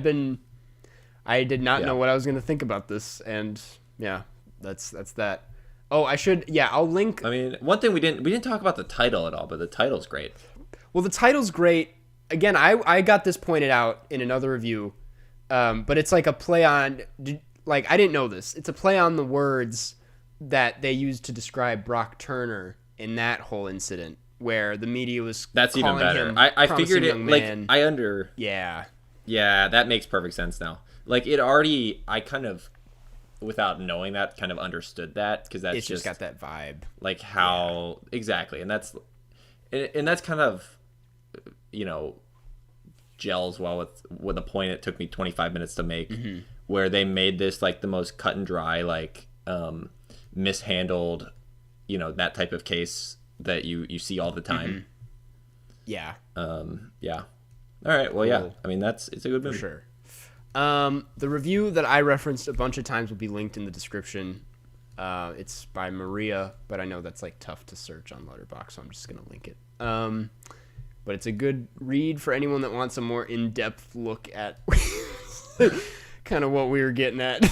did not know what I was going to think about this, and yeah, that's that. Oh, I'll link. I mean, one thing we didn't talk about the title at all, but the title's great. Well, the title's great. Again, I got this pointed out in another review, but it's like a play on, like I didn't know this. It's a play on the words that they used to describe Brock Turner in that whole incident, where the media was that's even better. Him I figured it like yeah that makes perfect sense now. Like it already, I kind of, without knowing that, kind of understood that because that's it's just got that vibe, like how exactly, and that's kind of gels well with a point it took me 25 minutes to make, where they made this like the most cut and dry, like mishandled, that type of case that you see all the time. Yeah. Yeah. All right. Well, cool. Yeah. I mean, it's a good movie. For sure. The review that I referenced a bunch of times will be linked in the description. It's by Maria, but I know that's like tough to search on Letterboxd, so I'm just gonna link it. But it's a good read for anyone that wants a more in-depth look at kind of what we were getting at.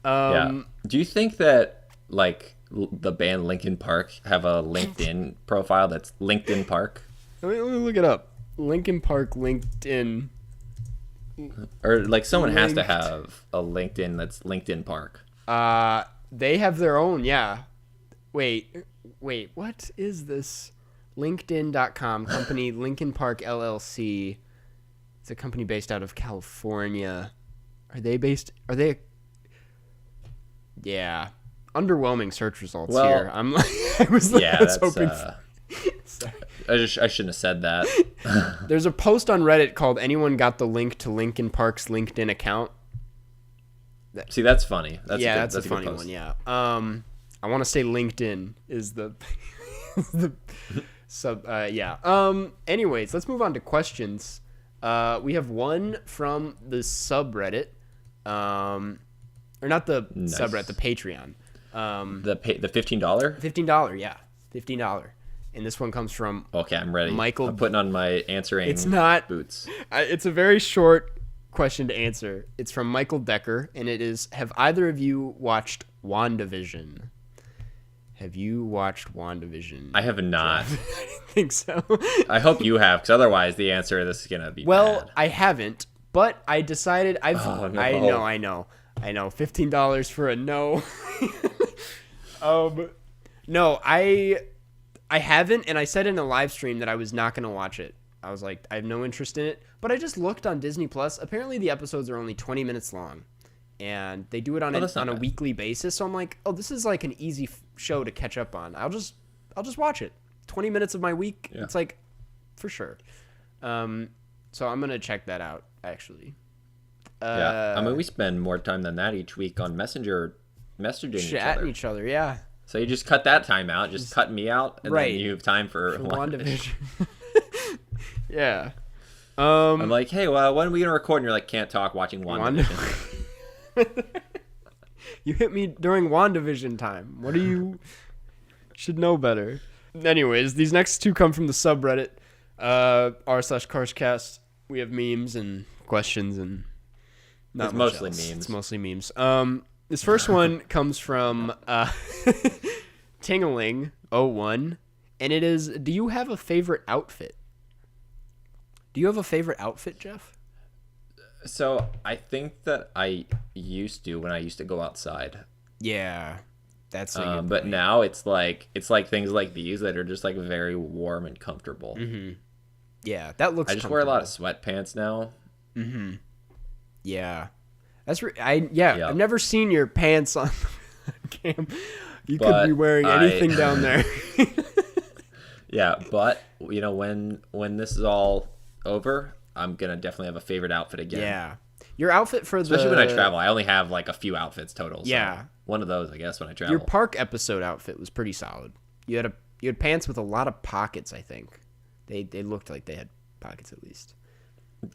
Yeah. Do you think that like the band Linkin Park have a LinkedIn profile that's LinkedIn Park? Let me look it up. Linkin Park LinkedIn. Or like someone has to have a LinkedIn that's LinkedIn Park. They have their own, yeah. Wait, what is this? LinkedIn.com, company Linkin Park LLC. It's a company based out of California. Yeah. Underwhelming search results here. I'm like, I was hoping. Sorry. I shouldn't have said that. There's a post on Reddit called "Anyone Got the Link to Linkin Park's LinkedIn Account?" See, that's funny. That's a funny one. Yeah. I want to say LinkedIn is the the sub. Yeah. Anyways, let's move on to questions. We have one from the subreddit, or not the subreddit, the Patreon. The $15? $15, yeah, $15. And this one comes from Okay, I'm ready. Michael. I'm putting on my answering boots. It's a very short question to answer. It's from Michael Decker, and it is, have either of you watched WandaVision? Have you watched WandaVision? I have not. I didn't think so. I hope you have, because otherwise the answer to this is going to be bad. I haven't, but I decided I know. $15 for a no. No, I haven't, and I said in a live stream that I was not going to watch it. I was like, I have no interest in it. But I just looked on Disney Plus. Apparently, the episodes are only 20 minutes long, and they do it on a weekly basis. So I'm like, oh, this is like an easy show to catch up on. I'll just watch it. 20 minutes of my week. Yeah. It's like, for sure. So I'm gonna check that out actually. Yeah, I mean, we spend more time than that each week on messaging each other. Yeah. So you just cut that time out, just cut me out, and then you have time for WandaVision. Yeah. I'm like, hey, well, when are we gonna record? And you're like, can't talk, watching WandaVision. You hit me during WandaVision time. What do you should know better? Anyways, these next two come from the subreddit r/Karstcast. We have memes and questions and not much mostly else. memes. It's mostly memes. This first one comes from Tingaling01, and it is, do you have a favorite outfit? Do you have a favorite outfit, Jeff? So I think that I used to when I used to go outside. Yeah, that's but now it's like things like these that are just like very warm and comfortable. Mm-hmm. Yeah, that looks. I just wear a lot of sweatpants now. Mm-hmm. Yeah, that's I've never seen your pants on cam. You could be wearing anything down there. Yeah, but you know, when this is all over, I'm gonna definitely have a favorite outfit again. Yeah, your outfit for especially when I travel. I only have like a few outfits total. So yeah, one of those, I guess, when I travel. Your park episode outfit was pretty solid. You had pants with a lot of pockets. I think they looked like they had pockets at least.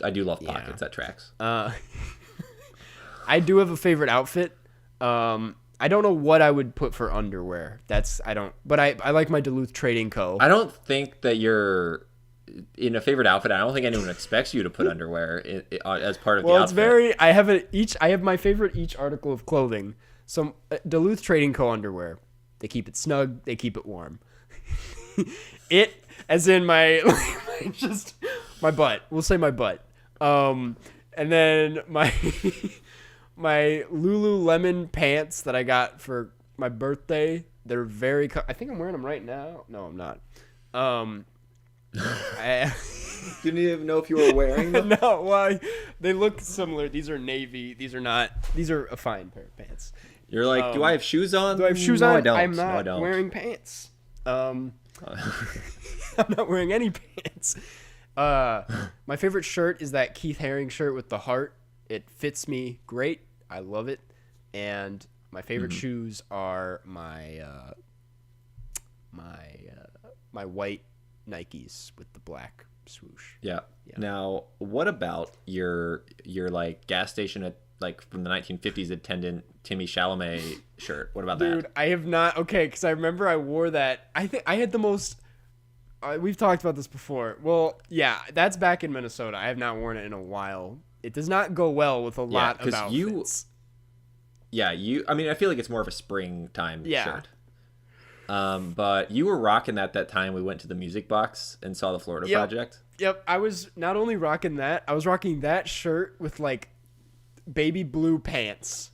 I do love pockets. That tracks. I do have a favorite outfit. I don't know what I would put for underwear. But I like my Duluth Trading Co. I don't think that you're in a favorite outfit. I don't think anyone expects you to put underwear as part of the outfit. Well, I have my favorite each article of clothing. Some Duluth Trading Co. underwear. They keep it snug. They keep it warm. It, as in my butt. We'll say my butt. And then my my Lululemon pants that I got for my birthday. They're very. I think I'm wearing them right now. No, I'm not. I didn't even know if you were wearing them. No, why? They look similar. These are navy. These are not. These are a fine pair of pants. You're like, do I have shoes on? Do I have shoes on? I don't. I'm not wearing pants. I'm not wearing any pants. My favorite shirt is that Keith Haring shirt with the heart. It fits me great. I love it. And my favorite shoes are my my white Nikes with the black swoosh. Yeah. Now, what about your like gas station like from the 1950s attendant Timmy Chalamet shirt. What about Dude, that? I have not. Okay, because I remember I wore that. I think I had the most. We've talked about this before. Well, yeah, that's back in Minnesota. I have not worn it in a while. It does not go well with a lot of outfits. I mean, I feel like it's more of a springtime Yeah. shirt. But you were rocking that time we went to the Music Box and saw the Florida Project. Yep, I was not only rocking that, I was rocking that shirt with like baby blue pants.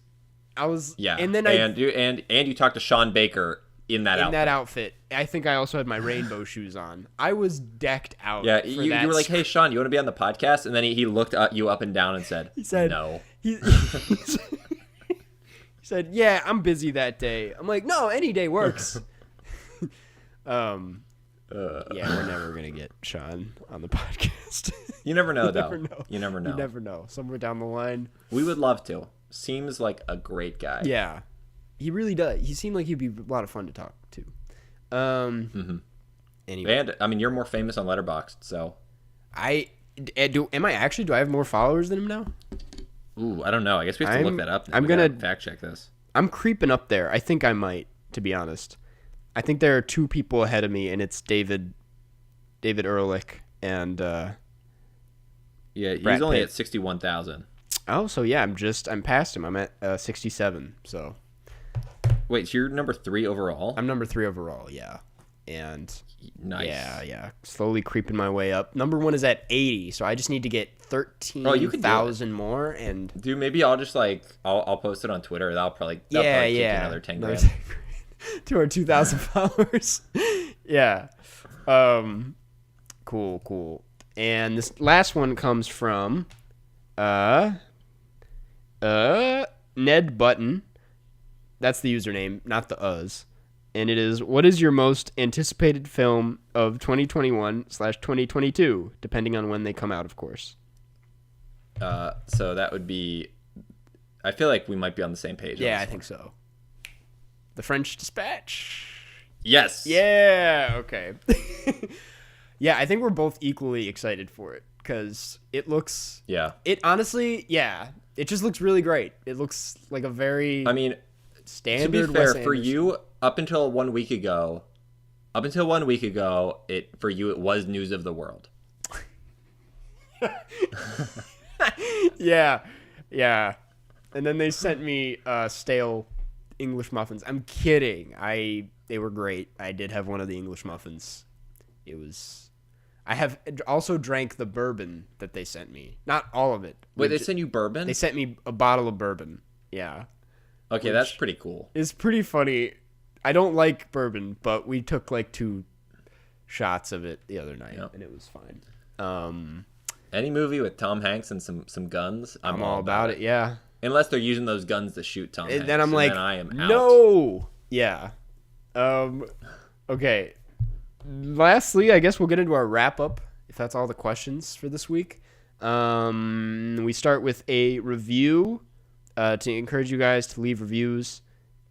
And then you talked to Sean Baker in that outfit. I think I also had my rainbow shoes on. I was decked out. Yeah, you were like, "Hey, Sean, you want to be on the podcast?" And then he looked at you up and down and said, "No." He said, "Yeah, I'm busy that day." I'm like, "No, any day works." Yeah, we're never gonna get Sean on the podcast. You never know, though. You never know. You never know. Somewhere down the line, we would love to. Seems like a great guy. Yeah, he really does. He seemed like he'd be a lot of fun to talk to. Anyway, and I mean, you're more famous on Letterboxd, so do I have more followers than him now? Ooh, I don't know. I guess we have to look that up. I'm gonna fact check this. I'm creeping up there. I think I might, to be honest. I think there are two people ahead of me, and it's David Ehrlich and he's Brad only Pitt. at 61,000. Oh, so yeah, I'm past him. I'm at 67. So wait, so you're number 3 overall? I'm number 3 overall. Yeah, and nice. Yeah, slowly creeping my way up. Number 1 is at 80, so I just need to get 13,000 more. And dude, maybe I'll just I'll post it on Twitter. That'll probably kick another 10 grand. To our 2,000 followers. Yeah. Cool. And this last one comes from Ned Button. That's the username, not the us. And it is, what is your most anticipated film of 2021/2022, depending on when they come out, of course. So that would be, I feel like we might be on the same page. Yeah, I think so. The French Dispatch. Yes. Yeah. Okay. Yeah, I think we're both equally excited for it because it looks. Yeah. It honestly, yeah, it just looks really great. It looks like a very. I mean, standard. To be fair, Wes for Anderson. you, up until 1 week ago, it was news of the world. Yeah. And then they sent me stale English muffins. I'm kidding. They were great. I did have one of the English muffins. I have also drank the bourbon that they sent me. Not all of it. Wait, they sent you bourbon? They sent me a bottle of bourbon. Yeah. Okay, that's pretty cool. It's pretty funny. I don't like bourbon, but we took like 2 shots of it the other night, and it was fine. Any movie with Tom Hanks and some guns, I'm all about it. Yeah. Unless they're using those guns to shoot Tom Hanks. Then I'm like, then I am out. No. Yeah. Okay. Lastly, I guess we'll get into our wrap up, if that's all the questions for this week. We start with a review to encourage you guys to leave reviews.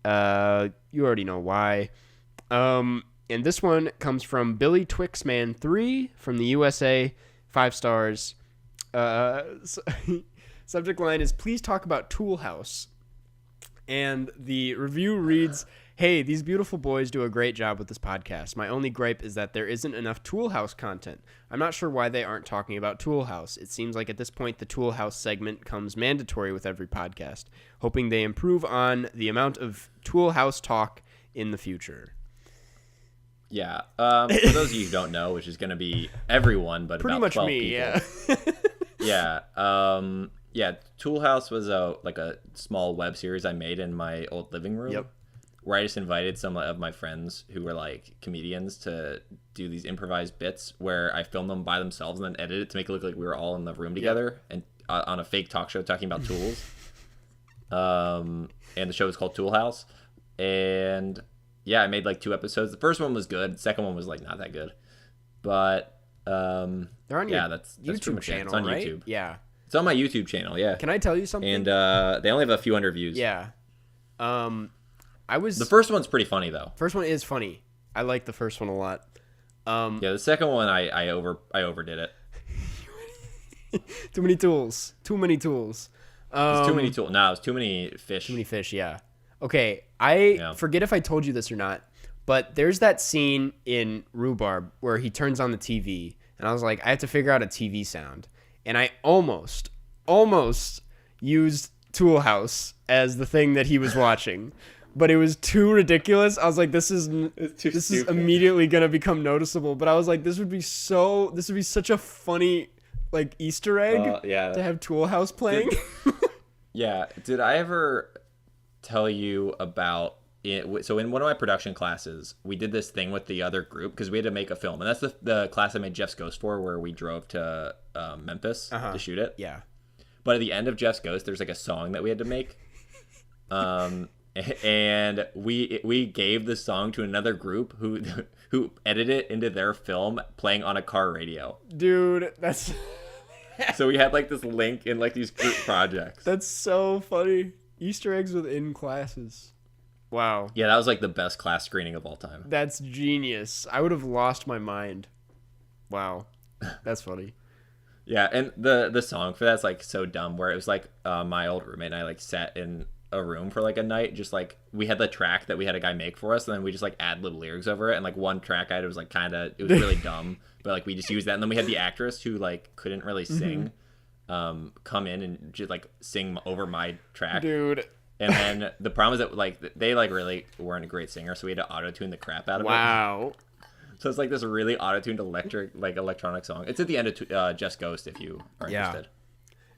You already know why. And this one comes from Billy Twixman 3 from the USA, 5 stars. Subject line is, please talk about Tool House. And the review reads, hey, these beautiful boys do a great job with this podcast. My only gripe is that there isn't enough Tool House content. I'm not sure why they aren't talking about Tool House. It seems like at this point the Tool House segment comes mandatory with every podcast. Hoping they improve on the amount of Tool House talk in the future. Yeah. For those of you who don't know, which is going to be everyone, but pretty about much 12 me, people. Yeah. Yeah. Tool House was a small web series I made in my old living room. Yep. Where I just invited some of my friends who were like comedians to do these improvised bits where I filmed them by themselves and then edit it to make it look like we were all in the room together and on a fake talk show talking about tools. And the show was called Tool House. And yeah, I made like 2 episodes. The first one was good. The second one was like not that good. But they're on your that's YouTube pretty much channel, it. It's on right? YouTube. Yeah. It's on my YouTube channel, yeah. Can I tell you something? And they only have a few hundred views. Yeah. The first one's pretty funny though. First one is funny. I like the first one a lot. Yeah, the second one I overdid it. Too many tools. There's too many tools. No, it's too many fish. Too many fish, yeah. Okay, I forget if I told you this or not, but there's that scene in Rhubarb where he turns on the TV, and I was like, I have to figure out a TV sound. And I almost used Tool House as the thing that he was watching. But it was too ridiculous. I was like, this is immediately going to become noticeable. But I was like, this would be such a funny like Easter egg to have Tool House playing. Did I ever tell you about it? So in one of my production classes, we did this thing with the other group because we had to make a film, and that's the class I made Jeff's Ghost for, where we drove to Memphis to shoot it. Yeah. But at the end of Jeff's Ghost, there's like a song that we had to make, and we gave the song to another group who edited it into their film, playing on a car radio. Dude, that's. So we had like this link in like these group projects. That's so funny. Easter eggs within classes. Wow. Yeah, that was like the best class screening of all time. That's genius. I would have lost my mind. Wow. That's funny. Yeah, and the song for that's like so dumb, where it was like my old roommate and I like sat in a room for like a night, just like we had the track that we had a guy make for us, and then we just like ad lib lyrics over it, and like one track I was like it was really dumb, but like we just used that, and then we had the actress who like couldn't really sing come in and just like sing over my track. Dude. And then the problem is that like they like really weren't a great singer, so we had to auto-tune the crap out of it. Wow. So it's like this really auto-tuned electronic song. It's at the end of Just Ghost if you are interested.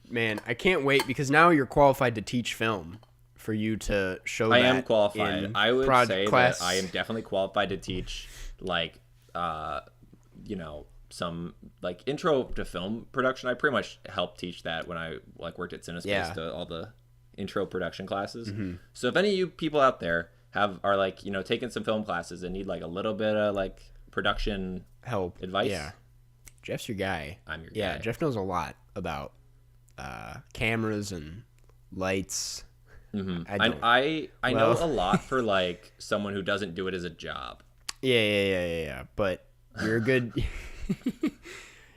Man, I can't wait because now you're qualified to teach film for you to show that. I am qualified. I would say class. that I am definitely qualified to teach like some like intro to film production. I pretty much helped teach that when I like worked at Cinespace to all the intro production classes. So if any of you people out there are like taking some film classes and need like a little bit of like production help advice, Jeff's your guy. I'm your guy. Yeah, Jeff knows a lot about cameras and lights. I know a lot for like someone who doesn't do it as a job. Yeah. But you're a good.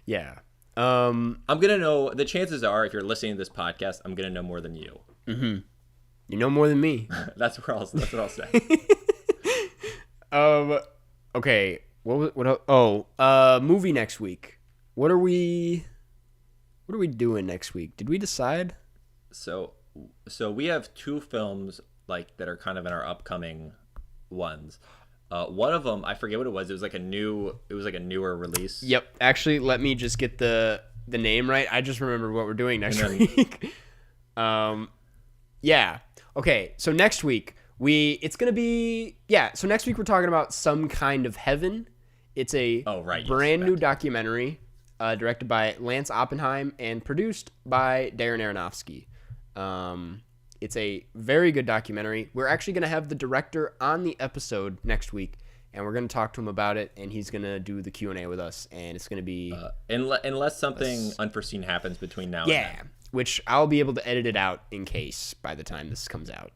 Yeah. I'm gonna know. The chances are, if you're listening to this podcast, I'm gonna know more than you. You know more than me. That's what I'll say. Okay. Movie next week. What are we doing next week? Did we decide? So we have two films like that are kind of in our upcoming ones. One of them, I forget what it was. It was like a newer release. Yep. Actually, let me just get the name right. I just remembered what we're doing next week. Yeah. Okay. So next week so next week we're talking about Some Kind of Heaven. It's a brand new documentary directed by Lance Oppenheim and produced by Darren Aronofsky. It's a very good documentary. We're actually going to have the director on the episode next week, and we're going to talk to him about it, and he's going to do the Q&A with us, and it's going to be... unless something unforeseen happens between now and then. Yeah, which I'll be able to edit it out in case by the time this comes out.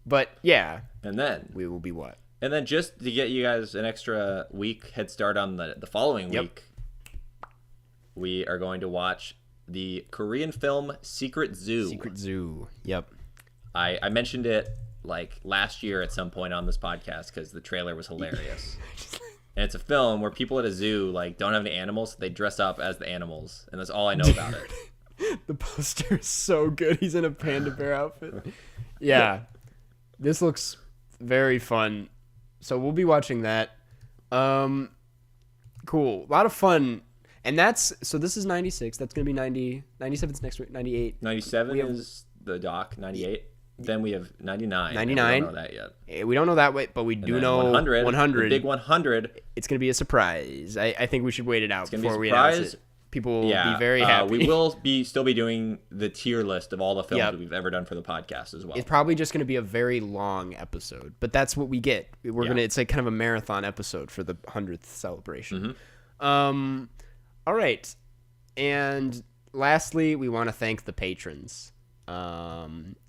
But, yeah. And then... we will be what? And then just to get you guys an extra week head start on the following week, we are going to watch the Korean film Secret Zoo. Secret Zoo. Yep. I mentioned it like last year at some point on this podcast because the trailer was hilarious. And it's a film where people at a zoo like don't have any animals, so they dress up as the animals, and that's all I know about it. The poster is so good. He's in a panda bear outfit. Yeah. This looks very fun. So we'll be watching that. Cool. A lot of fun. And this is 96. That's going to be 90. 97's next week. 98. 97 is the doc. 98. Then we have 99. 99. We don't know that yet. We don't know that way, but we do know 100. 100. The big 100. It's going to be a surprise. I think we should wait it out before we announce it. People will be very happy. We will still be doing the tier list of all the films that we've ever done for the podcast as well. It's probably just going to be a very long episode, but that's what we get. It's like kind of a marathon episode for the 100th celebration. All right. And lastly, we want to thank the patrons.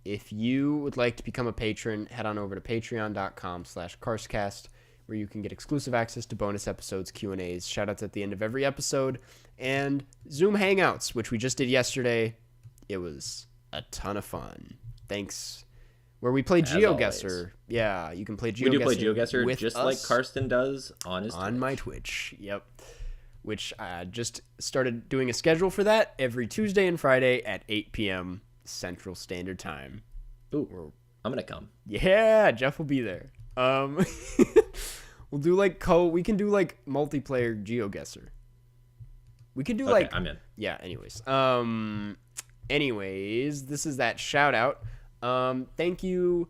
If you would like to become a patron, head on over to patreon.com/Karstcast, where you can get exclusive access to bonus episodes, Q&As, shout-outs at the end of every episode, and Zoom Hangouts, which we just did yesterday. It was a ton of fun. Thanks. Where we play As GeoGuessr. always. Yeah, you can play GeoGuessr. We do play GeoGuessr with just us like Karsten does on his on Twitch. my Twitch. Yep. Which I just started doing a schedule for that every Tuesday and Friday at 8 p.m. Central Standard Time. Ooh, I'm gonna come. Yeah, Jeff will be there. We'll do like we can do like multiplayer GeoGuessr. We can do Okay, like I'm in. Yeah, anyways, this is that shout out. Thank you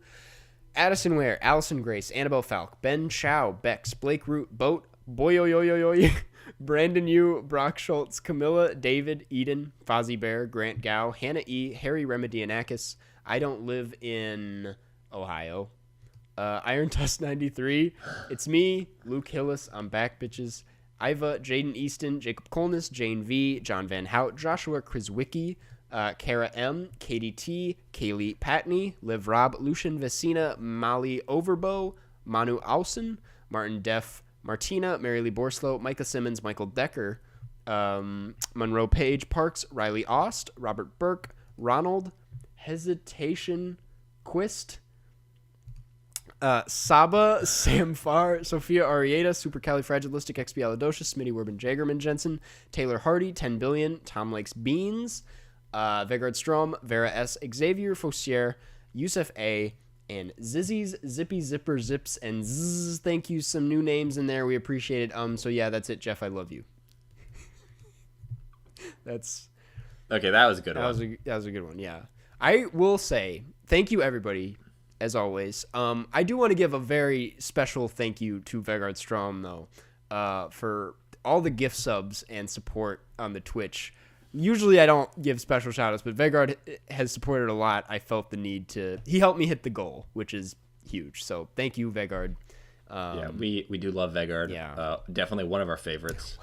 Addison Ware, Allison Grace, Annabelle Falk, Ben Chow, Bex, Blake Root, Boat, Boyoyoyoyoy, Brandon Yu, Brock Schultz, Camilla, David, Eden, Fozzie Bear, Grant Gow, Hannah E, Harry Remedianakis, I don't live in Ohio, Iron Tusk 93, it's me, Luke Hillis, I'm back, bitches, Iva, Jaden Easton, Jacob Colness, Jane V, John Van Hout, Joshua Krizwicki, Kara M, Katie T, Kaylee Patney, Liv Rob, Lucian Vecina, Molly Overbow, Manu Ausen, Martin Deff, Martina, Mary Lee Borslow, Micah Simmons, Michael Decker, Monroe Page, Parks, Riley Ost, Robert Burke, Ronald, Hesitation Quist, Saba, Sam Farr, Sophia Arieta, Supercalifragilistic Expialidocious, Smitty Werbin Jagerman Jensen, Taylor Hardy, 10 Billion, Tom Likes Beans, Vegard Strom, Vera S, Xavier Fossier, Yusuf A, and Zizzy's Zippy Zipper Zips and Zzz. Thank you. Some new names in there. We appreciate it. So yeah, that's it. Jeff, I love you. That's Okay, that was a good one. that was a good one. Yeah. I will say thank you everybody as always. I do want to give a very special thank you to Vegard Strom though, for all the gift subs and support on the Twitch. Usually I don't give special shout-outs, but Vegard has supported a lot. I felt the need to... He helped me hit the goal, which is huge. So thank you, Vegard. Yeah, we do love Vegard. Yeah. Definitely one of our favorites.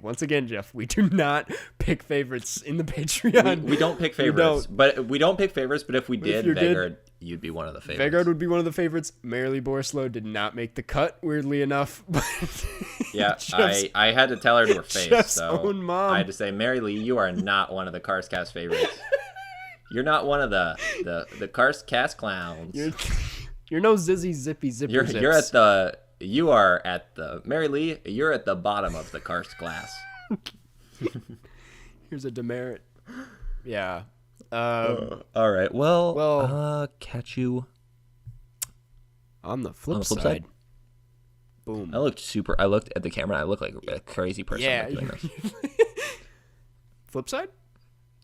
Once again, Jeff, we do not pick favorites in the Patreon. We don't pick favorites, but if we did, you did, Vegard, you'd be one of the favorites. Vegard would be one of the favorites. Marilee Borslow did not make the cut, weirdly enough. But yeah, I had to tell her to her face. Jeff's So own mom. I had to say, Mary Lee, you are not one of the Karstcast favorites. You're not one of the Karstcast clowns. You're no Zizzy Zippy Zipper Zips. You are at the Mary Lee. You're at the bottom of the Karst glass. Here's a demerit. Yeah. All right. Well, catch you on the flip flip side. side. Boom. I looked at the camera. I look like a crazy person. Yeah. Doing this. Flip side?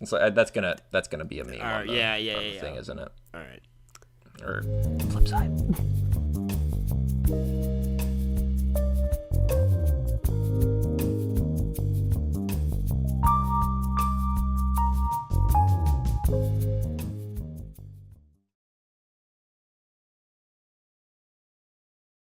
So that's gonna be a meme. All right, on yeah. Thing, isn't it? All right. Or flip side.